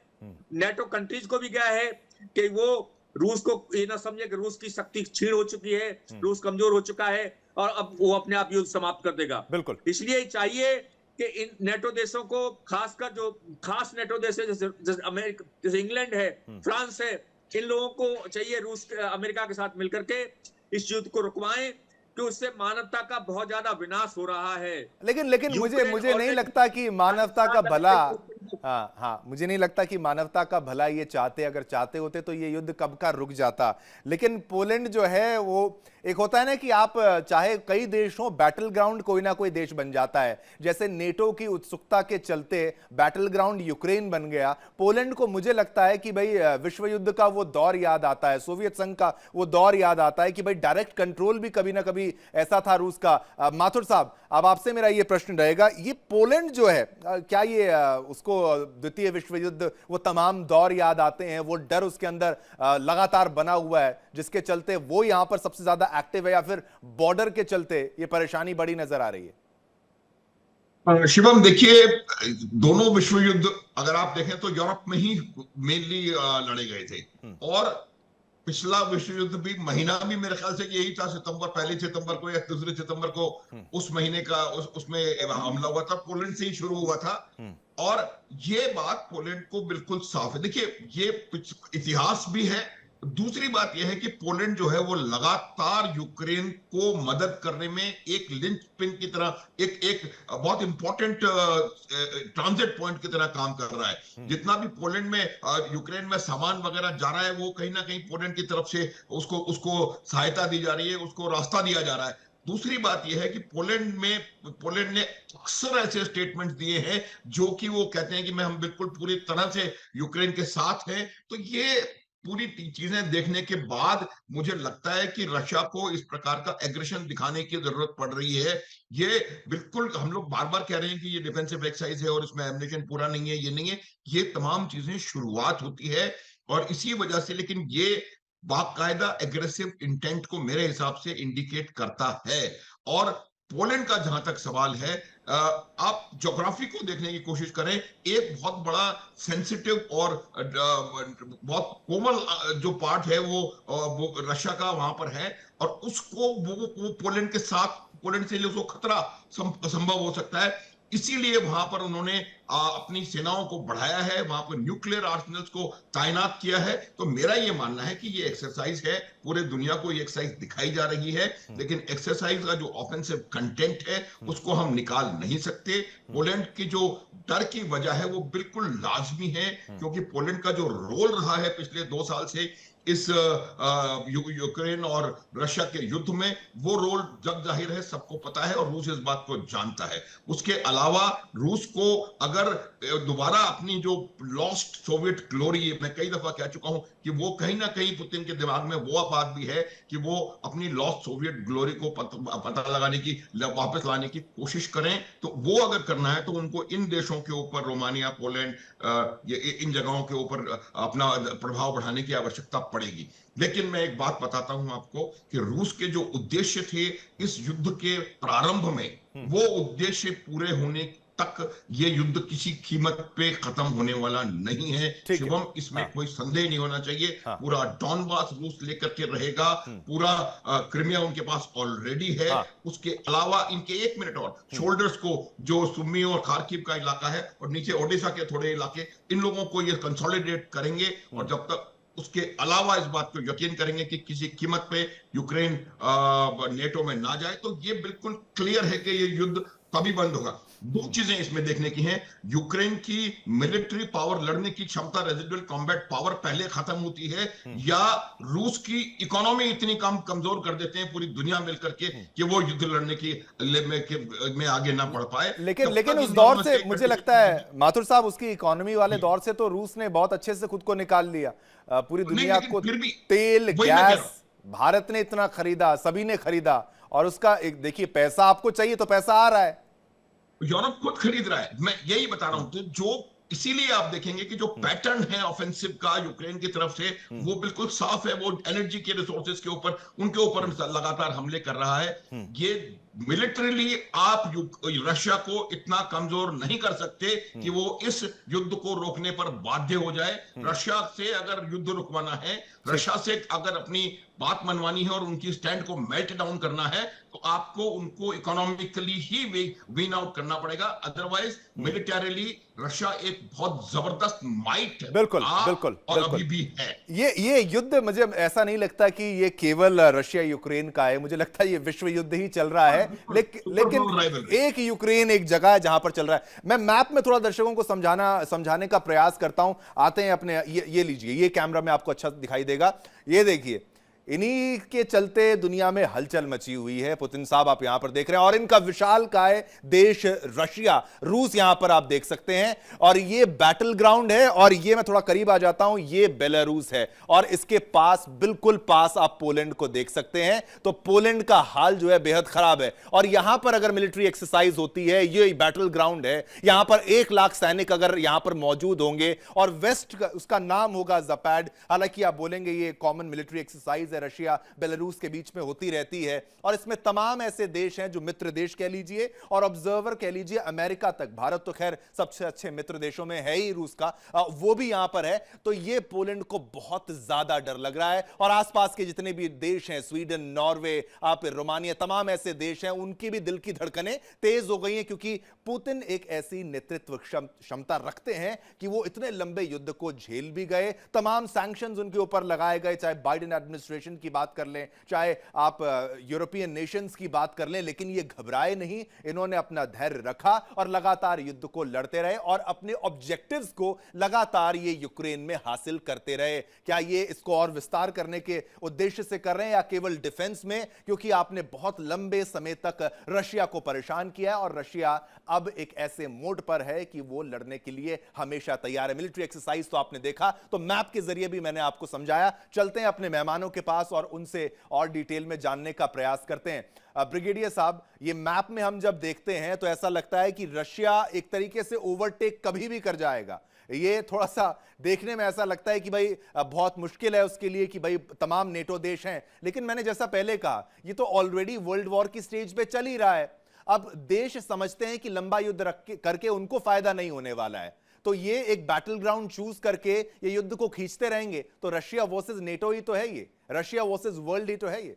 नेटो कंट्रीज को भी गया है कि वो रूस को ये ना समझे कि रूस की शक्ति क्षीण हो चुकी है, रूस कमजोर हो चुका है और अब वो अपने आप युद्ध समाप्त कर देगा। बिल्कुल। इसलिए चाहिए कि इन नेटो देशों को, खासकर जो खास नेटो देश है जैसे अमेरिका, जैसे इंग्लैंड है, फ्रांस है, इन लोगों को चाहिए रूस अमेरिका के साथ मिलकर के इस युद्ध को रुकवाएं कि उससे मानवता का बहुत ज्यादा विनाश हो रहा है। लेकिन मुझे नहीं लगता कि मानवता का भला, हाँ हाँ, मुझे नहीं लगता कि मानवता का भला ये चाहते, अगर चाहते होते तो ये युद्ध कब का रुक जाता। लेकिन पोलैंड जो है वो एक होता है ना कि आप चाहे कई देश हो, बैटल ग्राउंड कोई ना कोई देश बन जाता है। जैसे नेटो की उत्सुकता के चलते बैटल ग्राउंड यूक्रेन बन गया। पोलैंड को मुझे लगता है कि भाई विश्व युद्ध का वो दौर याद आता है, सोवियत संघ का वो दौर याद आता है कि भाई डायरेक्ट कंट्रोल भी कभी ना कभी ऐसा था रूस का। माथुर साहब, अब आपसे मेरा ये प्रश्न रहेगा, ये पोलैंड जो है क्या ये उसको द्वितीय विश्व युद्ध वो तमाम दौर याद आते हैं, वो डर उसके अंदर लगातार बना हुआ है जिसके चलते वो यहां पर सबसे ज्यादा एक्टिव है, या फिर बॉर्डर के चलते ये परेशानी बड़ी नजर आ रही है? शिवम, देखिए, दोनों विश्व युद्ध अगर आप देखें तो यूरोप में ही मेनली लड़े गए थे। और पिछला विश्व युद्ध भी महीना भी मेरे ख्याल से यही था, सितंबर, 1 सितंबर को या 2 सितंबर को उस महीने का उसमें हमला हुआ था, पोलैंड से ही शुरू हुआ था। और ये बात पोलैंड को बिल्कुल साफ है। देखिए, ये इतिहास भी है। दूसरी बात यह है कि पोलैंड जो है वो लगातार यूक्रेन को मदद करने में एक लिंचपिन की तरह, एक बहुत इंपॉर्टेंट ट्रांजिट पॉइंट की तरह काम कर रहा है। जितना भी पोलैंड में यूक्रेन में सामान वगैरह जा रहा है, वो कहीं ना कहीं पोलैंड की तरफ से उसको सहायता दी जा रही है, उसको रास्ता दिया जा रहा है। दूसरी बात यह है कि पोलैंड ने अक्सर ऐसे स्टेटमेंट्स दिए हैं जो कि वो कहते हैं कि हम बिल्कुल पूरी तरह से यूक्रेन के साथ हैं। तो ये पूरी चीजें देखने के बाद मुझे लगता है कि रशिया को इस प्रकार का एग्रेशन दिखाने की जरूरत पड़ रही है। ये बिल्कुल, हम लोग बार बार कह रहे हैं कि ये डिफेंसिव एक्सरसाइज है और इसमें एमुनिशन पूरा नहीं है, ये नहीं है, ये तमाम चीजें शुरुआत होती है। और इसी वजह से, लेकिन ये बाकायदा एग्रेसिव इंटेंट को मेरे हिसाब से इंडिकेट करता है। और पोलैंड का जहां तक सवाल है, आप ज्योग्राफी को देखने की कोशिश करें, एक बहुत बड़ा सेंसिटिव और बहुत कोमल जो पार्ट है वो रशिया का वहां पर है। और उसको वो पोलैंड के साथ, पोलैंड से उसको खतरा संभव हो सकता है। इसीलिए वहां पर उन्होंने अपनी सेनाओं को बढ़ाया है, वहां पर न्यूक्लियर आर्सेनल्स को तैनात किया है। तो मेरा ये मानना है कि ये एक्सरसाइज है, पूरे दुनिया को ये एक्सरसाइज दिखाई जा रही है, लेकिन एक्सरसाइज का जो ऑफेंसिव कंटेंट है उसको हम निकाल नहीं सकते। पोलैंड की जो डर की वजह है वो बिल्कुल लाजमी है, क्योंकि पोलैंड का जो रोल रहा है पिछले 2 साल से इस यूक्रेन और रशिया के युद्ध में, वो रोल जग जाहिर है, सबको पता है और रूस इस बात को जानता है। उसके अलावा रूस को अगर दोबारा अपनी जो लॉस्ट सोवियत ग्लोरी, मैं कई दफा कह चुका हूं कि वो कहीं ना कहीं पुतिन के दिमाग में वो बात भी है कि वो अपनी लॉस्ट सोवियत ग्लोरी को पता लगाने की, वापस लाने की कोशिश करें। तो वो अगर करना है तो उनको इन देशों के ऊपर, रोमानिया, पोलैंड, इन जगहों के ऊपर अपना प्रभाव बढ़ाने की आवश्यकता पड़ेगी। लेकिन मैं एक बात बताता हूं आपको कि रूस के जो उद्देश्य थे इस युद्ध के प्रारंभ में, वो उद्देश्य पूरे होने तक ये युद्ध किसी कीमत पे खत्म होने वाला नहीं है। शिवम, इसमें कोई संदेह नहीं होना चाहिए। हाँ। पूरा डॉनबास रूस लेकर के रहेगा, पूरा क्रिमिया उनके पास ऑलरेडी है। हाँ। उसके अलावा इनके 1 मिनट और शोल्डर्स को, जो सुमी और खार्किव का इलाका है और नीचे ओडिशा के थोड़े इलाके, इन लोगों को ये कंसोलिडेट करेंगे। और जब तक उसके अलावा इस बात को यकीन करेंगे कि किसी कीमत पे यूक्रेन नेटो में ना जाए, तो ये बिल्कुल क्लियर है कि ये युद्ध तभी बंद होगा। 2 चीजें इसमें देखने की हैं। यूक्रेन की मिलिट्री पावर, लड़ने की क्षमता, रेजिडुअल कॉम्बैट पावर पहले खत्म होती है, या रूस की इकोनॉमी इतनी कमजोर कर देते हैं पूरी दुनिया मिलकर के कि वो युद्ध लड़ने की में आगे ना बढ़ पाए। लेकिन उस दौर से मुझे लगता है माथुर साहब, उसकी इकोनॉमी वाले दौर से तो रूस ने बहुत अच्छे से खुद को निकाल लिया। पूरी दुनिया को तेल, गैस भारत ने इतना खरीदा, सभी ने खरीदा, और उसका एक देखिए, पैसा आपको चाहिए तो पैसा आ रहा है, यूरोप खुद खरीद रहा है। मैं यही बता रहा हूं। तो जो इसीलिए आप देखेंगे कि जो पैटर्न है ऑफेंसिव का यूक्रेन की तरफ से, वो बिल्कुल साफ है। वो एनर्जी के रिसोर्सेज के ऊपर, उनके ऊपर लगातार हमले कर रहा है। ये मिलिटरीली आप रशिया को इतना कमजोर नहीं कर सकते कि वो इस युद्ध को रोकने पर बाध्य हो जाए। रशिया से अगर युद्ध रुकवाना है, रशिया से अगर अपनी बात मनवानी है और उनकी स्टैंड को मेल्ट डाउन करना है, तो आपको उनको इकोनॉमिकली ही विन आउट करना पड़ेगा। अदरवाइज मिलिटरीली रशिया एक बहुत जबरदस्त माइट है। बिल्कुल और अभी भी है। ये युद्ध, मुझे ऐसा नहीं लगता कि ये केवल रशिया यूक्रेन का है, मुझे लगता है ये विश्व युद्ध ही चल रहा है। है, लेकिन एक यूक्रेन एक जगह है जहां पर चल रहा है। मैं मैप में थोड़ा दर्शकों को समझाने का प्रयास करता हूं। आते हैं अपने, ये लीजिए, ये कैमरा में आपको अच्छा दिखाई देगा, ये देखिए, इन्हीं के चलते दुनिया में हलचल मची हुई है। पुतिन साहब आप यहां पर देख रहे हैं, और इनका विशालकाय देश रशिया, रूस यहां पर आप देख सकते हैं, और ये बैटल ग्राउंड है। और ये मैं थोड़ा करीब आ जाता हूं, ये बेलारूस है, और इसके पास, बिल्कुल पास आप पोलैंड को देख सकते हैं। तो पोलैंड का हाल जो है बेहद खराब है। और यहां पर अगर मिलिट्री एक्सरसाइज होती है, ये बैटल ग्राउंड है, यहां पर 1 लाख सैनिक अगर यहां पर मौजूद होंगे, और वेस्ट का उसका नाम होगा ज़पैड। हालांकि आप बोलेंगे ये कॉमन मिलिट्री एक्सरसाइज है, रशिया बेलारूस के बीच में होती रहती है, और इसमें तमाम ऐसे देश हैं जो मित्र देश कह लीजिए और ऑब्जर्वर कह लीजिए, अमेरिका तक, भारत तो खैर सबसे अच्छे मित्र देशों में है ही रूस का, वो भी यहां पर है। तो ये पोलैंड को बहुत ज्यादा डर लग रहा है, और आसपास के जितने भी देश हैं, स्वीडन, नॉर्वे, आप रोमानिया, तमाम ऐसे देश हैं, उनकी भी दिल की धड़कनें तेज हो गई हैं, क्योंकि पुतिन एक ऐसी नेतृत्व क्षमता रखते हैं कि वो इतने लंबे युद्ध को झेल भी गए, तमाम सैंक्शंस उनके ऊपर लगाए गए, चाहे बाइडेन एडमिनिस्ट्रेशन की बात कर लें, चाहे आप यूरोपियन नेशंस की बात कर लें, लेकिन ये घबराए नहीं। इन्होंने अपना धैर्य रखा और लगातार युद्ध को लड़ते रहे, और अपने ऑब्जेक्टिव्स को लगातार ये यूक्रेन में हासिल करते रहे। क्या ये इसको और विस्तार करने के उद्देश्य से कर रहे हैं, या केवल डिफेंस में? क्योंकि आपने बहुत लंबे समय तक रशिया को परेशान किया है, और रशिया अब एक ऐसे मोड पर है कि वो लड़ने के लिए हमेशा तैयार है। मिलिट्री एक्सरसाइज तो आपने देखा, तो मैप के जरिए भी मैंने आपको समझाया। चलते हैं अपने मेहमानों के पास और उनसे और डिटेल में जानने का प्रयास करते हैं। ब्रिगेडियर साहब, ये मैप में हम जब देखते हैं तो ऐसा लगता है कि रशिया एक तरीके से ओवरटेक कभी भी कर जाएगा। ये थोड़ा सा देखने में ऐसा लगता है कि भाई बहुत मुश्किल है उसके लिए कि भाई तमाम नेटो देश हैं, लेकिन मैंने जैसा पहले कहा, ये तो ऑलरेडी वर्ल्ड वॉर की स्टेज पे चल ही रहा है। अब देश समझते हैं कि लंबा युद्ध करके उनको फायदा नहीं होने वाला है, तो ये एक बैटल ग्राउंड चूज करके ये युद्ध को खींचते रहेंगे। तो रशिया वर्सेस नेटो ही तो है, ये रशिया वर्सेस वर्ल्ड ही तो है ये।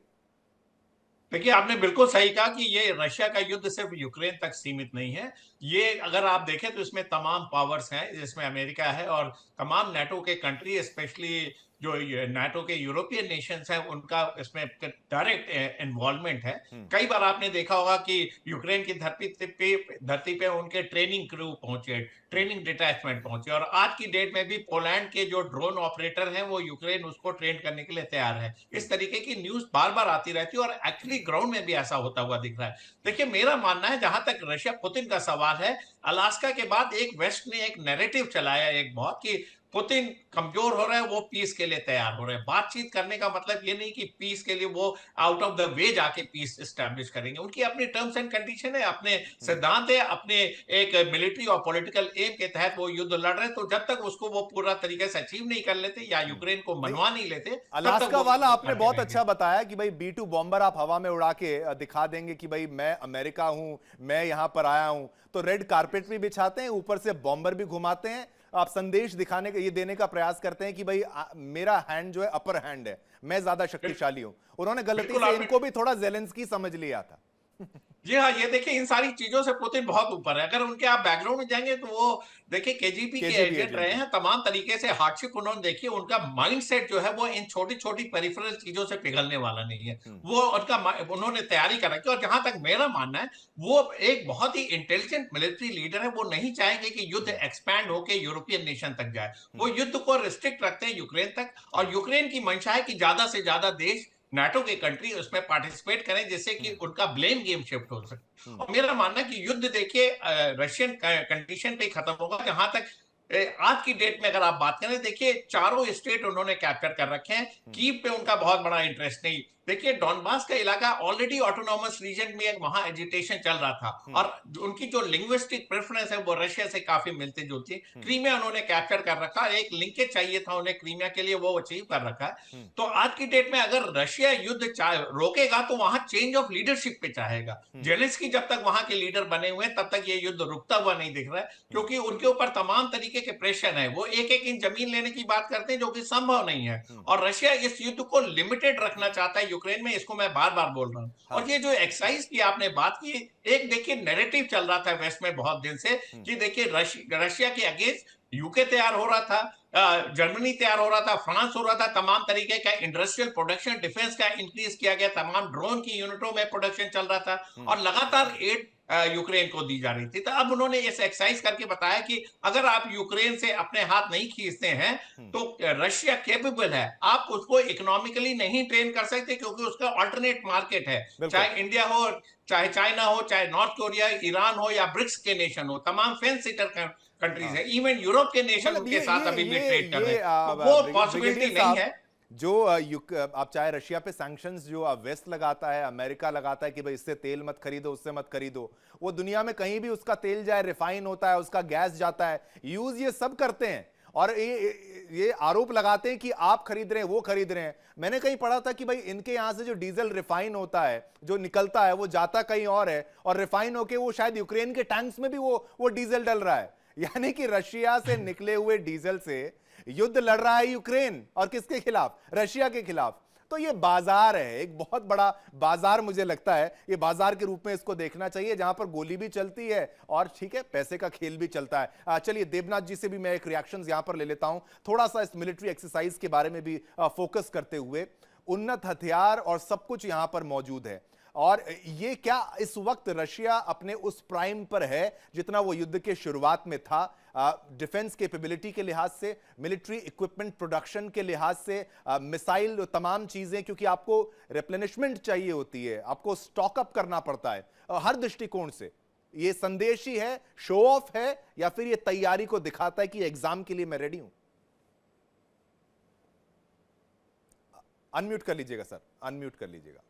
देखिए, आपने बिल्कुल सही कहा कि ये रशिया का युद्ध सिर्फ यूक्रेन तक सीमित नहीं है। ये अगर आप देखें तो इसमें तमाम पावर्स हैं, जिसमें अमेरिका है और तमाम नाटो के कंट्री, स्पेशली जो नाटो के यूरोपियन नेशंस हैं, उनका इसमें डायरेक्ट इन्वॉल्वमेंट है। कई बार आपने देखा होगा कि यूक्रेन की धरती पे उनके ट्रेनिंग क्रू पहुंचे, ट्रेनिंग डिटैचमेंट पहुंचे, और आज की डेट में भी पोलैंड के जो ड्रोन ऑपरेटर हैं वो यूक्रेन उसको ट्रेन करने के लिए तैयार है। इस तरीके की न्यूज बार बार आती रहती है, और एक्चुअली ग्राउंड में भी ऐसा होता हुआ दिख रहा है। देखिए, मेरा मानना है, जहां तक रशिया पुतिन का सवाल है, अलास्का के बाद एक वेस्ट ने एक नैरेटिव चलाया एक बहुत, कि पुतिन कमजोर हो रहा है, वो पीस के लिए तैयार हो रहे हैं। बातचीत करने का मतलब ये नहीं कि पीस के लिए वो आउट ऑफ द वे जाके पीस एस्टैब्लिश करेंगे। उनकी अपनी टर्म्स एंड कंडीशन है, अपने सिद्धांत है, अपने एक मिलिट्री और पॉलिटिकल एम के तहत वो युद्ध लड़ रहे हैं। तो जब तक उसको वो पूरा तरीके से अचीव नहीं कर लेते या यूक्रेन को मनवा नहीं लेते, अलास्का वाला आपने बहुत अच्छा बताया कि भाई B-2 बॉम्बर आप हवा में उड़ा के दिखा देंगे कि भाई मैं अमेरिका हूं, मैं यहां पर आया हूं। तो रेड कारपेट भी बिछाते हैं, ऊपर से बॉम्बर भी घुमाते हैं, आप संदेश दिखाने का, ये देने का प्रयास करते हैं कि भाई मेरा हैंड जो है अपर हैंड है, मैं ज्यादा शक्तिशाली हूं। उन्होंने गलती से इनको भी थोड़ा ज़ेलेंस्की समझ लिया था। जी हाँ, ये देखिए, इन सारी चीजों से पुतिन बहुत ऊपर है। अगर उनके आप बैकग्राउंड में जाएंगे तो वो देखिए केजीबी के एजेंट रहे हैं, तमाम तरीके से हार्डशिप उन्होंने देखी। उनका माइंडसेट जो है वो इन छोटी छोटी पेरिफेरल चीजों से पिघलने वाला नहीं है, वो उन्होंने तैयारी कर रखी है। और जहां तक मेरा मानना है, वो एक बहुत ही इंटेलिजेंट मिलिट्री लीडर है। वो नहीं चाहेंगे कि युद्ध एक्सपैंड होकर यूरोपियन नेशन तक जाए, वो युद्ध को रिस्ट्रिक्ट रखते हैं यूक्रेन तक। और यूक्रेन की मंशा है कि ज्यादा से ज्यादा देश, नाटो के कंट्री उसमें पार्टिसिपेट करें, जिससे कि उनका ब्लेम गेम शिफ्ट हो सके। और मेरा मानना है कि युद्ध देखिए रशियन कंडीशन पे खत्म होगा। जहां तक आज की डेट में अगर आप बात करें, देखिए चारों स्टेट उन्होंने कैप्चर कर रखे हैं। कीव पे उनका बहुत बड़ा इंटरेस्ट नहीं। देखिए, डॉनबास का इलाका ऑलरेडी ऑटोनॉमस रीजन में एक वहां एजिटेशन चल रहा था, और उनकी जो लिंग्विस्टिक प्रेफरेंस है वो रशिया से काफी मिलती जुलती है। क्रीमिया उन्होंने कैप्चर कर रखा, एक लिंकेज चाहिए था उन्हें क्रीमिया के लिए, वो अचीव कर रखा है। तो आज की डेट में अगर रशिया युद्ध रोकेगा तो वहां चेंज ऑफ लीडरशिप पे चाहेगा। जेलेंस्की जब तक वहां के लीडर बने हुए हैं, तब तक ये युद्ध रुकता हुआ नहीं दिख रहा है, क्योंकि उनके ऊपर तमाम तरीके तरीके के प्रेशर है, वो एक एक इंच जमीन लेने की बात करते हैं, जो कि संभव नहीं है। और रशिया इस युद्ध को लिमिटेड रखना चाहता है यूक्रेन में, इसको मैं बार बार बोल रहा हूँ। और ये जो एक्सरसाइज की आपने बात की, एक देखिए नैरेटिव चल रहा था वेस्ट में बहुत दिन से कि देखिए रशिया के अगेंस्ट यूके तैयार हो रहा था, जर्मनी तैयार हो रहा था, फ्रांस हो रहा था, तमाम तरीके का इंडस्ट्रियल प्रोडक्शन डिफेंस का इंक्रीज किया गया, तमाम ड्रोन की यूनिटों में प्रोडक्शन चल रहा था और लगातार एड यूक्रेन को दी जा रही थी। तो अब उन्होंने इस एक्सरसाइज करके बताया कि अगर आप यूक्रेन से अपने हाथ नहीं खींचते हैं तो रशिया कैपेबल है, आप उसको इकोनॉमिकली नहीं ट्रेन कर सकते क्योंकि उसका अल्टरनेट मार्केट है, चाहे इंडिया हो, चाहे चाइना हो, चाहे नॉर्थ कोरिया, ईरान हो या ब्रिक्स के नेशन हो, तमाम फेंस सीटर कंट्रीज है, इवन यूरोप के नेशन मतलब के साथ अभी भी ट्रेड कर रहे हैं, ये वो पॉसिबिलिटी नहीं है। जो आप चाहे रशिया पे सैंक्शंस जो वेस्ट लगाता है, अमेरिका लगाता है कि भाई इससे तेल मत खरीदो, उससे मत खरीदो, वो दुनिया में कहीं भी उसका तेल जाए, रिफाइन होता है, उसका गैस जाता है, यूज ये सब करते हैं और ये आरोप लगाते हैं कि आप खरीद रहे हैं, वो खरीद रहे हैं। मैंने कहीं पढ़ा था कि भाई इनके यहां से जो डीजल रिफाइन होता है, जो निकलता है, वो जाता कहीं और है और रिफाइन होके वो शायद यूक्रेन के टैंक्स में भी वो डीजल डल रहा है। यानी कि रशिया से निकले हुए डीजल से युद्ध लड़ रहा है यूक्रेन, और किसके खिलाफ? रशिया के खिलाफ। तो ये बाजार है, एक बहुत बड़ा बाजार, मुझे लगता है ये बाजार के रूप में इसको देखना चाहिए, जहां पर गोली भी चलती है और ठीक है पैसे का खेल भी चलता है। चलिए देवनाथ जी से भी मैं एक रिएक्शंस यहां पर ले लेता हूं, थोड़ा सा इस मिलिट्री एक्सरसाइज के बारे में भी फोकस करते हुए। उन्नत हथियार और सब कुछ यहां पर मौजूद है, और ये क्या इस वक्त रशिया अपने उस प्राइम पर है जितना वो युद्ध के शुरुआत में था? डिफेंस कैपेबिलिटी के लिहाज से, मिलिट्री इक्विपमेंट प्रोडक्शन के लिहाज से, मिसाइल, तमाम चीजें, क्योंकि आपको रिप्लेनिशमेंट चाहिए होती है, आपको स्टॉक अप करना पड़ता है, हर दृष्टिकोण से ये संदेश ही है, शो ऑफ है, या फिर ये तैयारी को दिखाता है कि एग्जाम के लिए मैं रेडी हूं? अनम्यूट कर लीजिएगा सर, अनम्यूट कर लीजिएगा।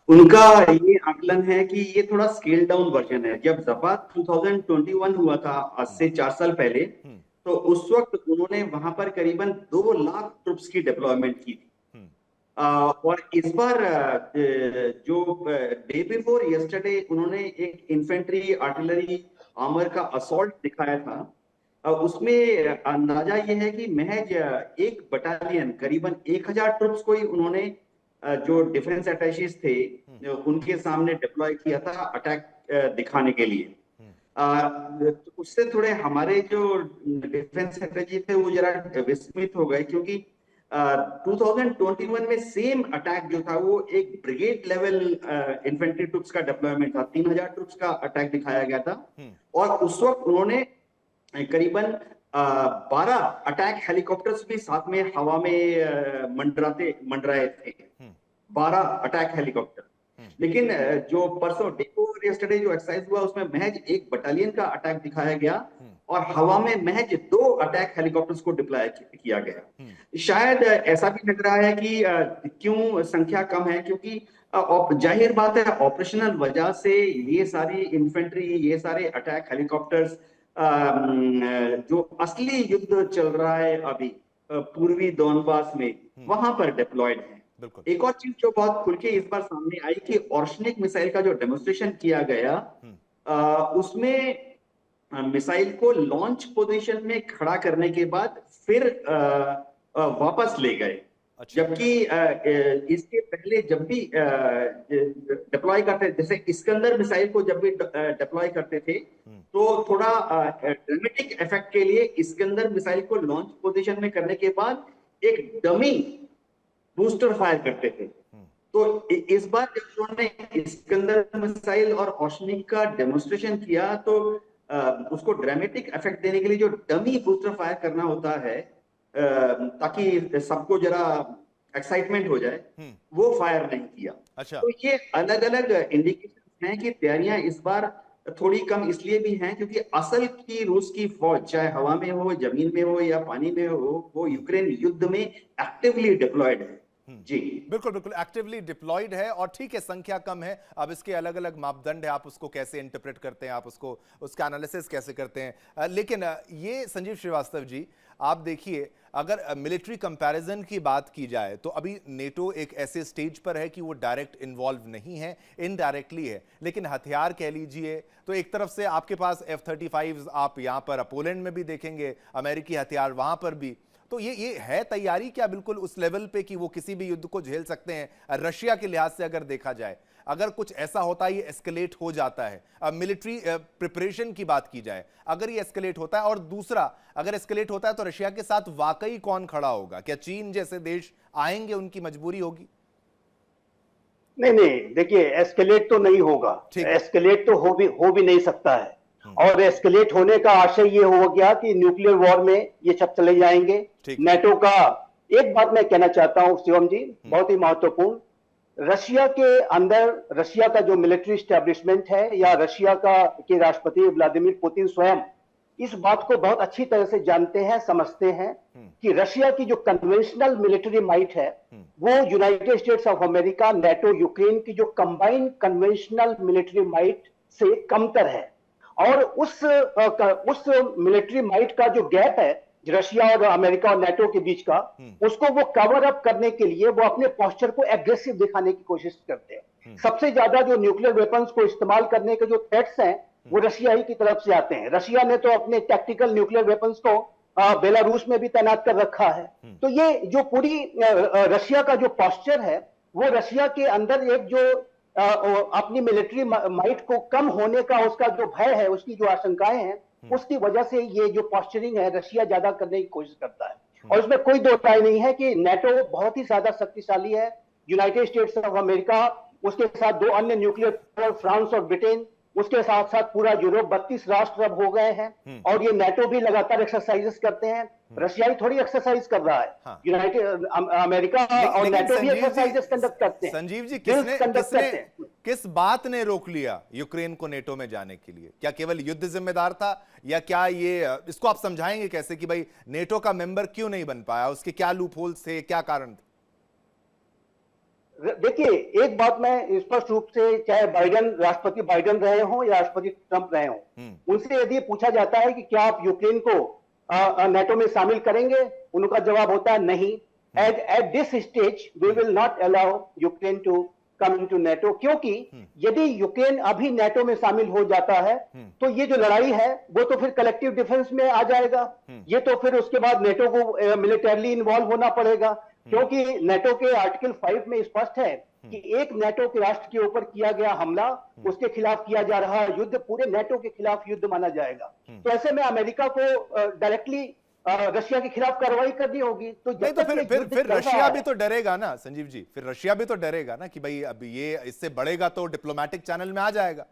उनका ये आकलन है कि ये थोड़ा स्केल डाउन वर्जन है। जब ज़फात 2021 हुआ था, आज से 4 साल पहले, तो उस वक्त उन्होंने वहां पर करीबन 2 लाख ट्रुप्स की डिप्लॉयमेंट की थी। और इस बार जो डे बिफोर यस्टरडे उन्होंने एक इन्फेंट्री आर्टिलरी आर्मर का असॉल्ट दिखाया था। उसमें अंदाजा ये है कि महज एक बटालियन, करीबन 1000 ट्रुप्स को ही उन्होंने जो डिफेंस अटैचेस थे उनके सामने डिप्लॉय किया था अटैक दिखाने के लिए। तो उससे थोड़े हमारे जो डिफेंस स्ट्रेटजी थे वो जरा विस्मित हो गए, क्योंकि 2021 में सेम अटैक जो था वो एक ब्रिगेड लेवल इन्फेंट्री ट्रुप्स का डिप्लॉयमेंट था, 3000 ट्रुप्स का अटैक दिखाया गया था। और उस वक्त उन्होंने करीबन 12 अटैक हेलीकॉप्टर्स भी साथ में हवा में मंडराए थे, 12 अटैक हेलीकॉप्टर। लेकिन जो परसों यस्टरडे जो एक्सरसाइज हुआ उसमें महज एक बटालियन का अटैक दिखाया गया और हवा में महज 2 अटैक हेलीकॉप्टर्स को डिप्लॉय किया गया। शायद ऐसा भी लग रहा है कि क्यों संख्या कम है, क्योंकि जाहिर बात है ऑपरेशनल वजह से ये सारी इन्फेंट्री, ये सारे अटैक हेलीकॉप्टर्स, जो असली युद्ध चल रहा है अभी पूर्वी डोनबास में, वहां पर डिप्लॉयड है। एक और चीज जो बहुत खुल के इस बार सामने आई कि ऑर्शनिक मिसाइल का जो डेमोन्स्ट्रेशन किया गया, उसमें मिसाइल को लॉन्च पोजीशन में खड़ा करने के बाद फिर वापस ले गए। अच्छा। जबकि इसके पहले जब भी डिप्लॉय करते, जैसे इस्कंदर मिसाइल को जब भी डिप्लॉय करते थे तो थोड़ा ड्रामेटिक इफेक्ट के लिए इस्कंदर मिसाइल को लॉन्च पोजीशन में करने के बाद एक डमी बूस्टर फायर करते थे। तो इस बार जब उन्होंने इस्कंदर मिसाइल और ऑर्शनिक का डेमोन्स्ट्रेशन किया तो उसको ड्रामेटिक इफेक्ट देने के लिए जो डमी बूस्टर फायर करना होता है ताकि सबको जरा एक्साइटमेंट हो जाए, वो फायर नहीं किया। अच्छा। तो ये अलग अलग इंडिकेशन हैं कि तैयारियां इस बार थोड़ी कम इसलिए भी हैं क्योंकि असल की रूस की फौज चाहे हवा में हो, जमीन में हो या पानी में हो, वो यूक्रेन युद्ध में एक्टिवली डिप्लॉयड है। जी बिल्कुल बिल्कुल एक्टिवली डिप्लॉयड है, और ठीक है संख्या कम है, अब इसके अलग अलग मापदंड है, आप उसको कैसे इंटरप्रेट करते हैं, आप उसको उसका एनालिसिस कैसे करते हैं। लेकिन ये संजीव श्रीवास्तव जी, आप देखिए अगर मिलिट्री कंपैरिजन की बात की जाए तो अभी नेटो एक ऐसे स्टेज पर है कि वो डायरेक्ट इन्वॉल्व नहीं है, इनडायरेक्टली है, लेकिन हथियार कह लीजिए तो एक तरफ से आपके पास F-35 आप यहाँ पर पोलैंड में भी देखेंगे, अमेरिकी हथियार वहां पर भी, तो ये है तैयारी क्या बिल्कुल उस लेवल पे कि वो किसी भी युद्ध को झेल सकते हैं? रशिया के लिहाज से अगर देखा जाए, अगर कुछ ऐसा होता है, ये एस्केलेट हो जाता है, अब मिलिट्री प्रिपरेशन की बात की जाए, अगर ये एस्केलेट होता है, और दूसरा अगर एस्केलेट होता है तो रशिया के साथ वाकई कौन खड़ा होगा? क्या चीन जैसे देश आएंगे, उनकी मजबूरी होगी? नहीं नहीं, देखिए एस्केलेट तो नहीं होगा, एस्केलेट तो हो भी नहीं सकता है, और एस्केलेट होने का आशय ये हो गया कि न्यूक्लियर वॉर में ये सब चले जाएंगे। नेटो का एक बात मैं कहना चाहता हूं शिवम जी, बहुत ही महत्वपूर्ण, रशिया के अंदर रशिया का जो मिलिट्री स्टैब्लिशमेंट है या रशिया का के राष्ट्रपति व्लादिमीर पुतिन स्वयं इस बात को बहुत अच्छी तरह से जानते हैं, समझते हैं कि रशिया की जो कन्वेंशनल मिलिट्री माइट है वो United states of America, NATO, Ukraine की जो combined conventional military might say कमतर है, और उस मिलिट्री माइट का जो गैप है रशिया और अमेरिका और नेटो के बीच का, उसको वो कवर अप करने के लिए वो अपने पोस्चर को एग्रेसिव दिखाने की कोशिश करते हैं। सबसे ज्यादा जो न्यूक्लियर वेपन्स को इस्तेमाल करने के जो थ्रेट्स हैं वो रशिया ही की तरफ से आते हैं। रशिया ने तो अपने टैक्टिकल न्यूक्लियर वेपन्स को बेलारूस में भी तैनात कर रखा है। तो ये जो पूरी रशिया का जो पोस्चर है वो रशिया के अंदर एक जो अपनी मिलिट्री माइट को कम होने का उसका जो भय है, उसकी जो आशंकाएं हैं, उसकी वजह से ये जो पोस्चरिंग है रशिया ज्यादा करने की कोशिश करता है। और इसमें कोई दो राय नहीं है कि नेटो बहुत ही ज्यादा शक्तिशाली है। यूनाइटेड स्टेट्स ऑफ अमेरिका, उसके साथ दो अन्य न्यूक्लियर पावर फ्रांस और ब्रिटेन, उसके साथ साथ पूरा यूरोप, 32 राष्ट्र अब हो गए हैं, और ये नेटो भी लगातार एक्सरसाइजेस करते हैं। रशिया ही थोड़ी एक्सरसाइज कर रहा है, यूनाइटेड अमेरिका और नेटो भी एक्सरसाइजेस कंडक्ट करते हैं। संजीव जी, किस बात ने रोक लिया यूक्रेन को नेटो में जाने के लिए? क्या केवल युद्ध जिम्मेदार था, या क्या ये इसको आप समझाएंगे कैसे कि भाई नेटो का मेंबर क्यों नहीं बन पाया? उसके क्या लूपहोल्स थे, क्या कारण थे? देखिए एक बात मैं स्पष्ट रूप से, चाहे बाइडेन, राष्ट्रपति बाइडेन रहे हों या राष्ट्रपति ट्रंप रहे हों, उनसे यदि पूछा जाता है कि क्या आप यूक्रेन को नेटो में शामिल करेंगे, उनका जवाब होता है नहीं। At this stage we will not allow Ukraine to come into NATO, क्योंकि यदि यूक्रेन अभी नेटो में शामिल हो जाता है तो ये जो लड़ाई है वो तो फिर कलेक्टिव डिफेंस में आ जाएगा। ये तो फिर उसके बाद नेटो को मिलिटरली इन्वॉल्व होना पड़ेगा, क्योंकि नेटो के आर्टिकल 5 में स्पष्ट है कि एक नेटो के राष्ट्र के ऊपर किया गया हमला, उसके खिलाफ किया जा रहा युद्ध पूरे नेटो के खिलाफ युद्ध माना जाएगा। तो ऐसे में अमेरिका को डायरेक्टली रशिया के खिलाफ कार्रवाई करनी होगी। तो नहीं, तो फिर रशिया भी तो डरेगा ना संजीव जी, फिर रशिया भी तो डरेगा ना कि भाई अब ये इससे बढ़ेगा तो डिप्लोमेटिक चैनल में आ जाएगा।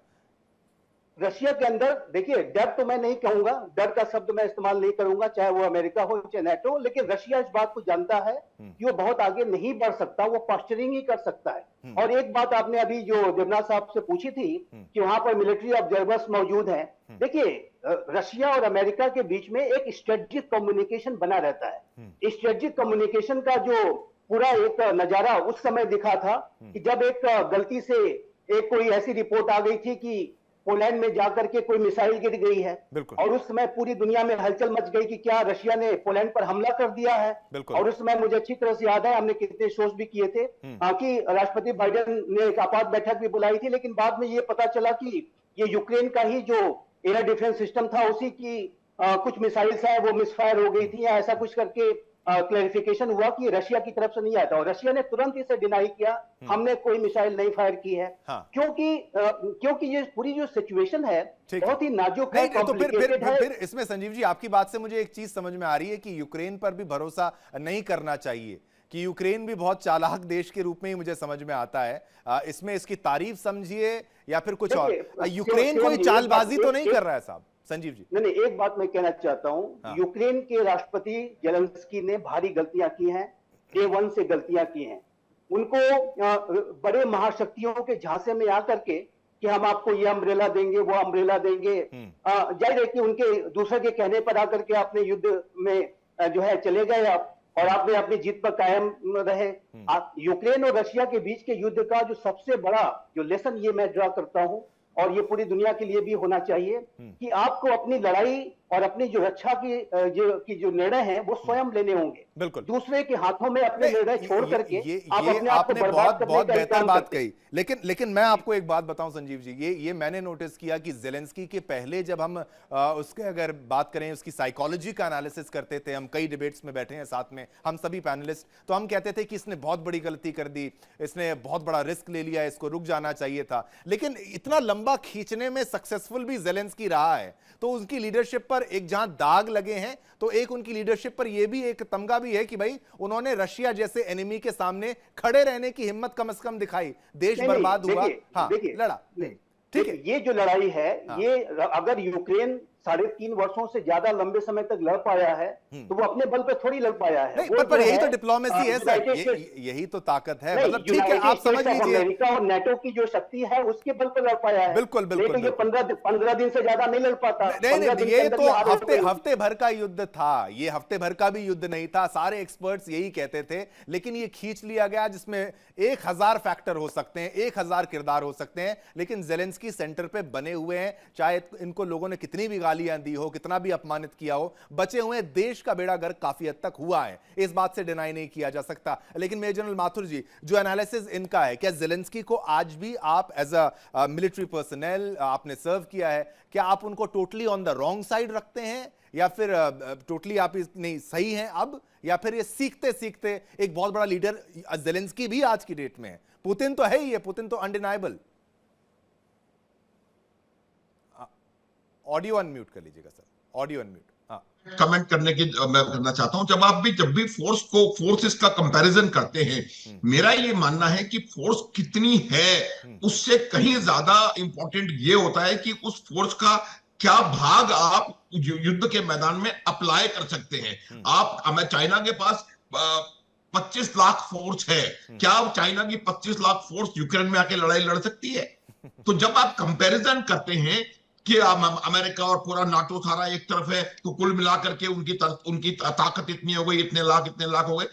रशिया के अंदर देखिए, डर तो मैं नहीं कहूंगा, डर का शब्द मैं इस्तेमाल नहीं करूंगा, चाहे वो अमेरिका हो चाहे नेटो, लेकिन रशिया इस बात को जानता है कि वो बहुत आगे नहीं बढ़ सकता, वो पोस्चरिंग ही कर सकता है। और एक बात आपने अभी जो देवनाथ साहब से पूछी थी कि वहां पर मिलिट्री ऑब्जर्वर्स मौजूद हैं, देखिए रशिया और अमेरिका के बीच में एक स्ट्रेटेजिक कम्युनिकेशन बना रहता है। स्ट्रेटेजिक कम्युनिकेशन का जो पूरा एक नजारा उस समय दिखा था कि जब एक गलती से एक कोई ऐसी रिपोर्ट आ गई थी कि पोलैंड में जाकर के कोई मिसाइल गिर गई है, और उस समय पूरी दुनिया में हलचल मच गई कि क्या रशिया ने पोलैंड पर हमला कर दिया है। और उस समय मुझे अच्छी तरह से याद है, हमने कितने शोज भी किए थे कि राष्ट्रपति बाइडेन ने एक आपात बैठक भी बुलाई थी, लेकिन बाद में ये पता चला कि ये यूक्रेन का ही जो एयर डिफेंस सिस्टम था उसी की कुछ मिसाइल्स है वो मिसफायर हो गई थी, या ऐसा कुछ करके क्लैरिफिकेशन हुआ कि रशिया की तरफ से नहीं आया था, और रशिया ने तुरंत इसे डिनाई किया, हमने कोई मिसाइल नहीं फायर की है। क्योंकि ये पूरी जो सिचुएशन है बहुत ही नाजुक है, कॉम्प्लिकेटेड है। फिर इसमें संजीव जी आपकी बात से मुझे एक चीज समझ में आ रही है कि यूक्रेन पर भी भरोसा नहीं करना चाहिए, कि यूक्रेन भी बहुत चालाक देश के रूप में ही मुझे समझ में आता है। इसमें इसकी तारीफ समझिए या फिर कुछ और? यूक्रेन कोई चालबाजी तो नहीं कर रहा है साहब संजीव जी? नहीं, एक बात मैं कहना चाहता हूं, यूक्रेन के राष्ट्रपति जेलेंस्की ने भारी गलतियां की हैं, डे 1 से गलतियां की हैं। उनको बड़े महाशक्तियों के झांसे में आकर के कि हम आपको ये अम्ब्रेला देंगे, वो अम्ब्रेला देंगे, जाहिर है कि उनके दूसरे के कहने पर आकर के अपने युद्ध में जो है चले गए आप, और आपने अपनी जीत पर कायम रहे। यूक्रेन और रशिया के बीच के युद्ध का जो सबसे बड़ा जो लेसन ये मैं ड्रा करता हूं, और ये पूरी दुनिया के लिए भी होना चाहिए, कि आपको अपनी लड़ाई और अपनी जो रक्षा की जो निर्णय हैं वो स्वयं लेने होंगे। बिल्कुल। दूसरे के हाथों में अपने निर्णय छोड़ करके आप अपने आप को आपने बर्बाद बहुत करने बहुत का ही बेहतर काम बात करते हैं। कही, लेकिन मैं आपको एक बात बताऊं संजीव जी, ये मैंने नोटिस किया कि जेलेंस्की के पहले जब हम उसके अगर बात करें, उसकी साइकोलॉजी का एनालिसिस करते थे, हम कई डिबेट्स में बैठे हैं साथ में हम सभी पैनलिस्ट, तो हम कहते थे कि इसने बहुत बड़ी गलती कर दी, इसने बहुत बड़ा रिस्क ले लिया, इसको रुक जाना चाहिए था। लेकिन इतना लंबा खींचने में सक्सेसफुल भी जेलेंस्की रहा है, तो उनकी लीडरशिप पर एक जहां दाग लगे हैं, तो एक उनकी लीडरशिप पर यह भी एक तमगा भी है कि भाई उन्होंने रशिया जैसे एनिमी के सामने खड़े रहने की हिम्मत कम से कम दिखाई। देश बर्बाद हुआ, हाँ लड़ा, ठीक है। ये जो लड़ाई है, ये अगर यूक्रेन 3.5 वर्षों से ज्यादा लंबे समय तक लड़ पाया है, तो वो अपने बल पे थोड़ी लड़ पाया है। नहीं, पर यही तो डिप्लोमेसी है सर, यही तो ताकत है। मतलब ठीक है, आप समझ लीजिए, अमेरिका और नेटो की जो शक्ति है उसके बल पे लड़ पाया है। बिल्कुल बिल्कुल। नहीं तो ये 15 दिन से ज्यादा नहीं लड़ पाता। नहीं, ये तो हफ्ते भर का युद्ध था, ये हफ्ते भर का भी युद्ध नहीं था, सारे एक्सपर्ट्स यही कहते थे। लेकिन ये खींच लिया गया, जिसमें 1000 फैक्टर हो सकते हैं, 1000 किरदार हो सकते हैं, लेकिन जेलेंस्की सेंटर पे बने हुए हैं। चाहे इनको लोगों ने कितनी भी गालियां दी हो, कितना भी अपमानित किया हो, बचे हुए देश का बेड़ा गर्क काफी हद तक हुआ है, इस बात से डिनाई नहीं किया जा सकता। लेकिन मेजर जनरल माथुर जी, जो एनालिसिस इनका है, क्या जेलेंस्की को आज भी आप एज अ मिलिट्री पर्सनल आपने सर्व किया है, क्या आप उनको totally on the wrong side रखते हैं, या फिर टोटली आप नहीं सही हैं अब, या फिर ये सीखते सीखते एक बहुत बड़ा लीडर जेलेंस्की भी आज की डेट में है? पुतिन तो है ही है, पुतिन तो अनडिनाइबल। ऑडियो अनम्यूट कर लीजिएगा सर, ऑडियो अनम्यूट। कमेंट करने की मैं करना चाहता हूं, जब भी फोर्सेस का कंपैरिजन करते हैं, मेरा ये मानना है कि फोर्स कितनी है उससे कहीं ज्यादा इंपॉर्टेंट ये होता है कि उस फोर्स का क्या भाग आप युद्ध के मैदान में अप्लाई कर सकते हैं। आप चाइना के पास 25 लाख फोर्स है, क्या चाइना की 25 लाख फोर्स यूक्रेन में आके लड़ाई लड़ सकती है? तो जब आप कंपैरिजन करते हैं कि अमेरिका और पूरा नाटो सारा एक तरफ है, तो कुल मिलाकर के उनकी ताकत इतनी हो गई, इतने लाख हो गए,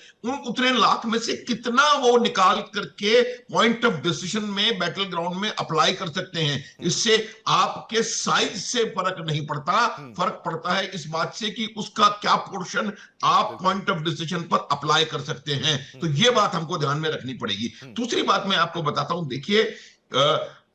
उतने लाख में से कितना वो निकाल करके पॉइंट ऑफ डिसीजन में, बैटल ग्राउंड में अप्लाई कर सकते हैं। इससे आपके साइज से फर्क नहीं पड़ता, फर्क पड़ता है इस बात से कि उसका क्या पोर्शन आप पॉइंट ऑफ डिसीजन पर अप्लाई कर सकते हैं। तो ये बात हमको ध्यान में रखनी पड़ेगी। दूसरी बात मैं आपको बताता हूं, देखिए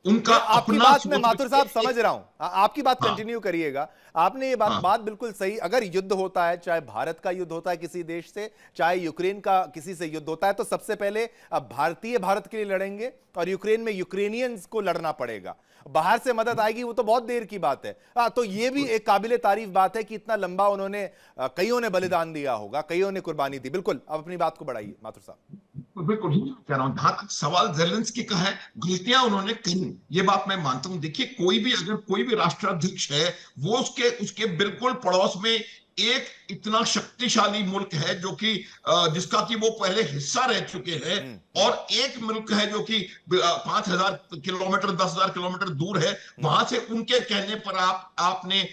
उनका आपकी बात में माथुर साहब समझ रहा हूं, आपकी बात कंटिन्यू करिएगा। आपने ये बात बिल्कुल सही, अगर युद्ध होता है, चाहे भारत का युद्ध होता है किसी देश से, चाहे यूक्रेन का किसी से युद्ध होता है, तो सबसे पहले भारतीय भारत के लिए लड़ेंगे और यूक्रेन में यूक्रेनियंस को लड़ना पड़ेगा। बाहर से मदद आएगी वो तो बहुत देर की बात है। तो ये भी एक काबिले तारीफ बात है कि इतना लंबा उन्होंने, कईयों ने बलिदान दिया होगा, कईयों ने कुर्बानी दी। बिल्कुल, अब अपनी बात को बढ़ाइए माथुर साहब। बिल्कुल कह रहा हूं, जहां तक सवाल जेलेंस्की का है, गलतियां उन्होंने की, ये बात मैं मानता हूं। देखिए, कोई भी राष्ट्राध्यक्ष है, वो उसके बिल्कुल पड़ोस में एक इतना शक्तिशाली मुल्क है जो कि जिसका कि वो पहले हिस्सा रह चुके हैं, और एक मुल्क है जो कि 5000 किलोमीटर 10,000 किलोमीटर दूर है, वहां से उनके कहने पर आपने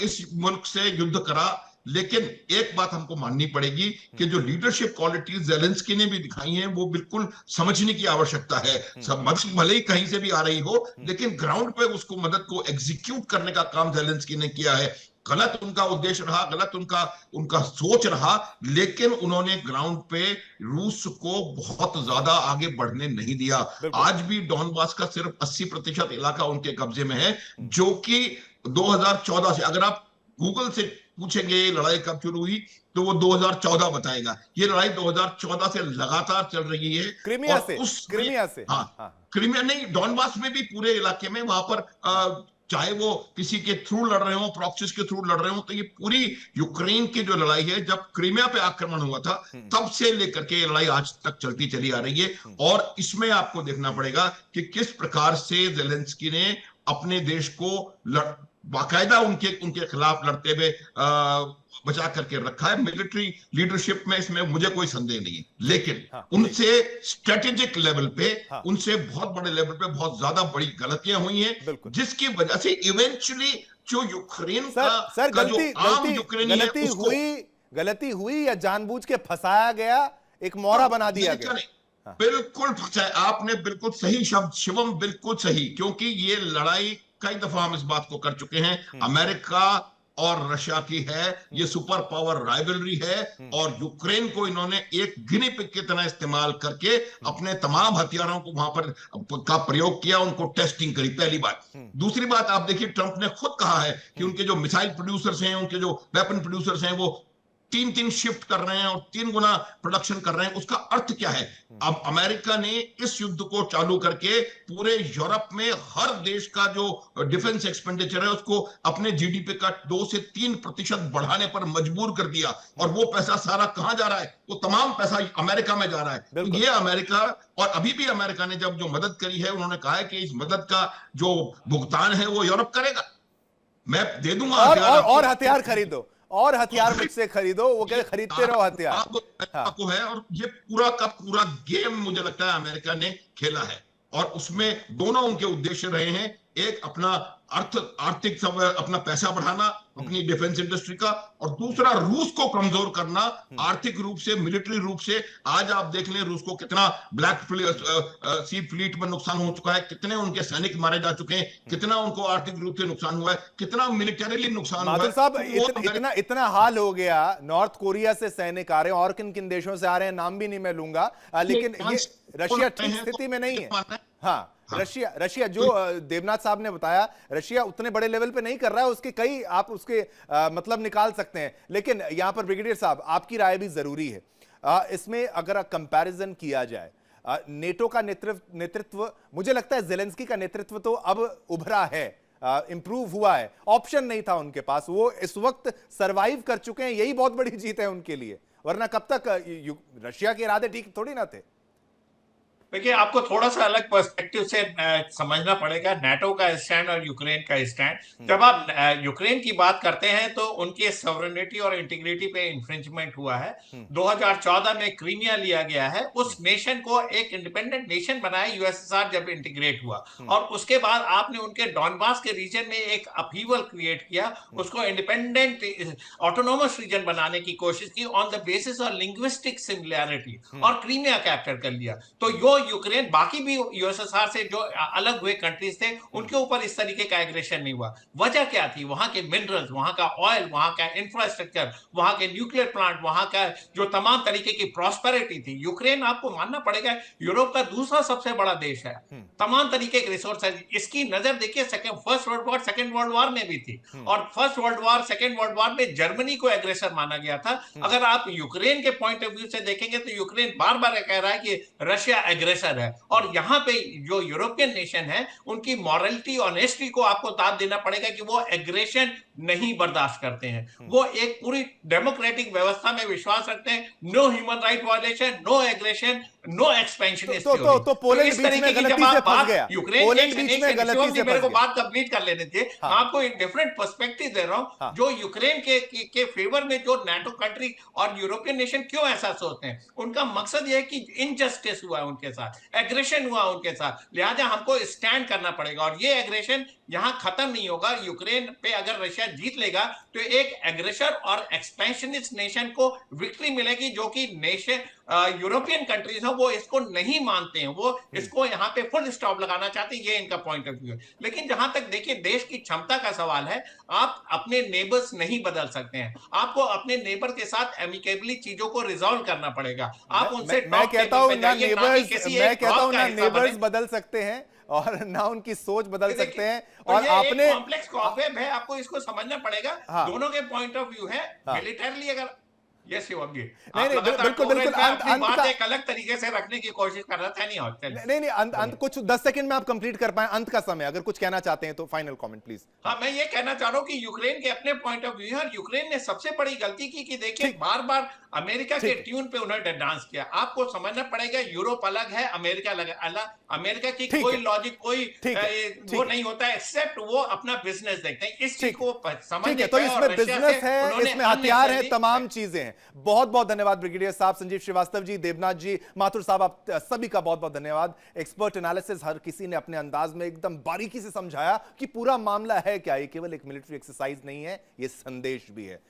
इस मुल्क से युद्ध करा। लेकिन एक बात हमको माननी पड़ेगी कि जो लीडरशिप क्वालिटीज जेलेंस्की ने भी दिखाई हैं, वो बिल्कुल समझने की आवश्यकता है। सब मदद भले ही कहीं से भी आ रही हो, लेकिन ग्राउंड पे उसको मदद को एग्जीक्यूट करने का काम जेलेंस्की ने किया है। गलत उनका उद्देश्य रहा, गलत उनका सोच रहा, लेकिन उन्होंने ग्राउंड पे रूस को बहुत ज्यादा आगे बढ़ने नहीं दिया। आज भी डॉनबास का सिर्फ 80% इलाका उनके कब्जे में है, जो कि 2014 से, अगर आप गूगल से पूछेंगे ये लड़ाई कब शुरू हुई, तो वो 2014 बताएगा। ये लड़ाई 2014 से लगातार चल रही है। क्रीमिया से हाँ, क्रीमिया नहीं, डॉनबास में भी पूरे इलाके में, वहां पर चाहे वो किसी के थ्रू लड़ रहे हो, प्रॉक्सीज के थ्रू लड़ रहे हो, तो ये पूरी यूक्रेन की जो लड़ाई है, जब क्रीमिया पे आक्रमण हुआ था तब से लेकर के ये लड़ाई आज तक चलती चली आ रही है। और इसमें आपको देखना पड़ेगा कि किस प्रकार से जेलेंस्की ने अपने देश को बाकायदा उनके खिलाफ लड़ते हुए बचा करके रखा है। मिलिट्री लीडरशिप में इसमें मुझे कोई संदेह नहीं है, लेकिन उनसे स्ट्रेटेजिक लेवल पे, उनसे बहुत बड़े लेवल पे बहुत ज्यादा बड़ी गलतियां हुई हैं, जिसकी वजह से इवेंचुअली जो यूक्रेन गलती हुई, गलती हुई या जानबूझ के फंसाया गया, एक मोहरा बना दिया अमेरिका गया? ने बिल्कुल फंसाया, आपने बिल्कुल सही शब्द शिवम, बिल्कुल सही, क्योंकि ये लड़ाई कई दफा हम इस बात को कर चुके हैं, अमेरिका और रशिया की है, ये सुपर पावर राइवलरी है, और यूक्रेन को इन्होंने एक गिनी पिग की तरह इस्तेमाल करके अपने तमाम हथियारों को वहां पर का प्रयोग किया, उनको टेस्टिंग करी, पहली बात। दूसरी बात, आप देखिए ट्रंप ने खुद कहा है कि उनके जो मिसाइल प्रोड्यूसर्स हैं, उनके जो वेपन प्रोड्यूसर्स हैं, वो 3-3 शिफ्ट कर रहे हैं और 3 गुना प्रोडक्शन कर रहे हैं। उसका अर्थ क्या है? अब अमेरिका ने इस युद्ध को चालू करके पूरे यूरोप में हर देश का जो डिफेंस एक्सपेंडिचर है उसको अपने जीडीपी का 2 से 3% बढ़ाने पर मजबूर कर दिया, और वो पैसा सारा कहां जा रहा है? वो तमाम पैसा अमेरिका में जा रहा है। तो ये अमेरिका, और अभी भी अमेरिका ने जब जो मदद करी है, उन्होंने कहा है कि इस मदद का जो भुगतान है वो यूरोप करेगा, मैं दे दूंगा और हथियार खरीदो, और हथियार मुझसे खरीदो, वो कहते खरीदते रहो हथियार। आपको है, और ये पूरा का पूरा गेम मुझे लगता है अमेरिका ने खेला है, और उसमें दोनों उनके उद्देश्य रहे हैं, एक अपना आर्थिक अपना पैसा बढ़ाना अपनी डिफेंस इंडस्ट्री का, और दूसरा रूस को कमजोर करना आर्थिक रूप से, मिलिट्री रूप से। आज आप देख लें रूस को कितना ब्लैक सी फ्लीट में नुकसान हो चुका है, कितने उनके सैनिक मारे जा चुके हैं, कितना उनको आर्थिक रूप से नुकसान हुआ है, कितना मिलिटरीली नुकसान हुआ है। साहब, इतना हाल हो गया, नॉर्थ कोरिया से सैनिक आ रहे हैं, और किन किन देशों से आ रहे हैं नाम भी नहीं मैं लूंगा, लेकिन ये रशिया ठीक स्थिति में नहीं है। हाँ, रशिया जो देवनाथ साहब ने बताया, रशिया उतने बड़े लेवल पे नहीं कर रहा है, उसके कई आप उसके मतलब निकाल सकते हैं, लेकिन यहां पर ब्रिगेडियर साहब आपकी राय भी जरूरी है। इसमें अगर कंपैरिजन किया जाए, नेटो का नेतृत्व मुझे लगता है जेलेंस्की का नेतृत्व तो अब उभरा है, इंप्रूव हुआ है, ऑप्शन नहीं था उनके पास, वो इस वक्त सरवाइव कर चुके हैं, यही बहुत बड़ी जीत है उनके लिए, वरना कब तक रशिया के इरादे ठीक थोड़ी ना थे। देखिए, आपको थोड़ा सा अलग पर्सपेक्टिव से समझना पड़ेगा नाटो का स्टैंड और यूक्रेन का स्टैंड। जब आप यूक्रेन की बात करते हैं तो उनके सॉवरेनिटी और इंटीग्रिटी पे इंफ्रिंजमेंट हुआ है। 2014 में क्रीमिया लिया गया है, उस नेशन को एक इंडिपेंडेंट नेशन बनाया यूएसएसआर जब इंटीग्रेट हुआ, और उसके बाद आपने उनके डॉनबास के रीजन में एक अपहीवल क्रिएट किया, उसको इंडिपेंडेंट ऑटोनोमस रीजन बनाने की कोशिश की on the basis of linguistic similarity, और क्रीमिया कैप्चर कर लिया। तो यो यूक्रेन, बाकी भी यूएसएसआर से जो अलग हुए कंट्रीज थे, उनके ऊपर इस तरीके का एग्रेशन नहीं हुआ। वजह क्या थी? वहां के मिनरल्स, वहां का ऑयल, वहां का इंफ्रास्ट्रक्चर, वहां के न्यूक्लियर प्लांट, वहां का जो तमाम तरीके की प्रॉस्पेरिटी थी। यूक्रेन, आपको मानना पड़ेगा, यूरोप का दूसरा सबसे बड़ा देश है, तमाम तरीके के रिसोर्स है। इसकी नजर देखिए, first world war, second world war में भी थी, और first world war, second world war में जर्मनी को एग्रेसर माना गया था। अगर आप यूक्रेन के पॉइंट ऑफ व्यू से देखेंगे तो यूक्रेन बार बार कह रहा है कि रशिया एग्रेसर है, और यहां पे जो यूरोपियन नेशन है उनकी मॉरलिटी, ऑनेस्टी को आपको दाद देना पड़ेगा कि वो एग्रेशन नहीं बर्दाश्त करते हैं। वो एक पूरी डेमोक्रेटिक व्यवस्था में विश्वास रखते हैं, no human right violation, no aggression, no expansion. तो पोलैंड बीच में गलती से फंस गया, पोलैंड बीच में गलती से मेरे को बात कंप्लीट कर लेने दीजिए। मैं आपको एक डिफरेंट पर्सपेक्टिव दे रहा हूं। जो यूक्रेन के फेवर में जो नाटो कंट्री और यूरोपियन नेशन क्यों ऐसा सोचते हैं, उनका मकसद यह है कि इनजस्टिस हुआ है उनके साथ, एग्रेशन हुआ उनके साथ, लिहाजा हमको स्टैंड करना पड़ेगा, और ये एग्रेशन यहां खत्म नहीं होगा। यूक्रेन पे अगर रशिया जीत लेगा तो एक एग्रेसर और एक्सपेंशनिस्ट नेशन को विक्ट्री मिलेगी, जो कि नेशन यूरोपियन कंट्रीज हैं वो इसको नहीं मानते हैं, वो इसको यहां पे फुल स्टॉप लगाना चाहते हैं, ये इनका पॉइंट ऑफ व्यू है। लेकिन जहां तक देखिए देश की क्षमता का सवाल है, आप अपने नेबर्स नहीं बदल सकते हैं, आपको अपने नेबर के साथ एमिकेबली चीजों को रिजॉल्व करना पड़ेगा। आप उनसे मैं कहता हूं ना नेबर्स बदल सकते हैं और ना उनकी सोच बदल सकते हैं, और आपने कॉम्प्लेक्स कॉन्सेप्ट है, आपको इसको समझना पड़ेगा। दोनों के पॉइंट ऑफ व्यू है। मिलिटरली अगर यस शिवम जी, बिल्कुल बात एक अलग तरीके से रखने की कोशिश कर रहा था। नहीं अंत कुछ 10 सेकंड में आप कंप्लीट कर पाए, अंत का समय, अगर कुछ कहना चाहते हैं तो फाइनल कमेंट प्लीज। हाँ, मैं ये कहना चाह रहा हूँ कि यूक्रेन के अपने पॉइंट ऑफ व्यू है, और यूक्रेन ने सबसे बड़ी गलती की कि देखिए बार बार अमेरिका के ट्यून पे उन्होंने डांस किया। आपको समझना पड़ेगा, यूरोप अलग है, अमेरिका अलग, अमेरिका की कोई लॉजिक, कोई वो नहीं होता है, एक्सेप्ट वो अपना बिजनेस देखते हैं। इस चीज को समझने, तो इसमें बिजनेस है, इसमें हथियार है, तमाम चीजें हैं। बहुत बहुत धन्यवाद ब्रिगेडियर साहब, संजीव श्रीवास्तव जी, देवनाथ जी, माथुर साहब, आप सभी का बहुत बहुत धन्यवाद। एक्सपर्ट एनालिसिस, हर किसी ने अपने अंदाज में एकदम बारीकी से समझाया कि पूरा मामला है क्या, ये केवल एक मिलिट्री एक्सरसाइज नहीं है, ये संदेश भी है।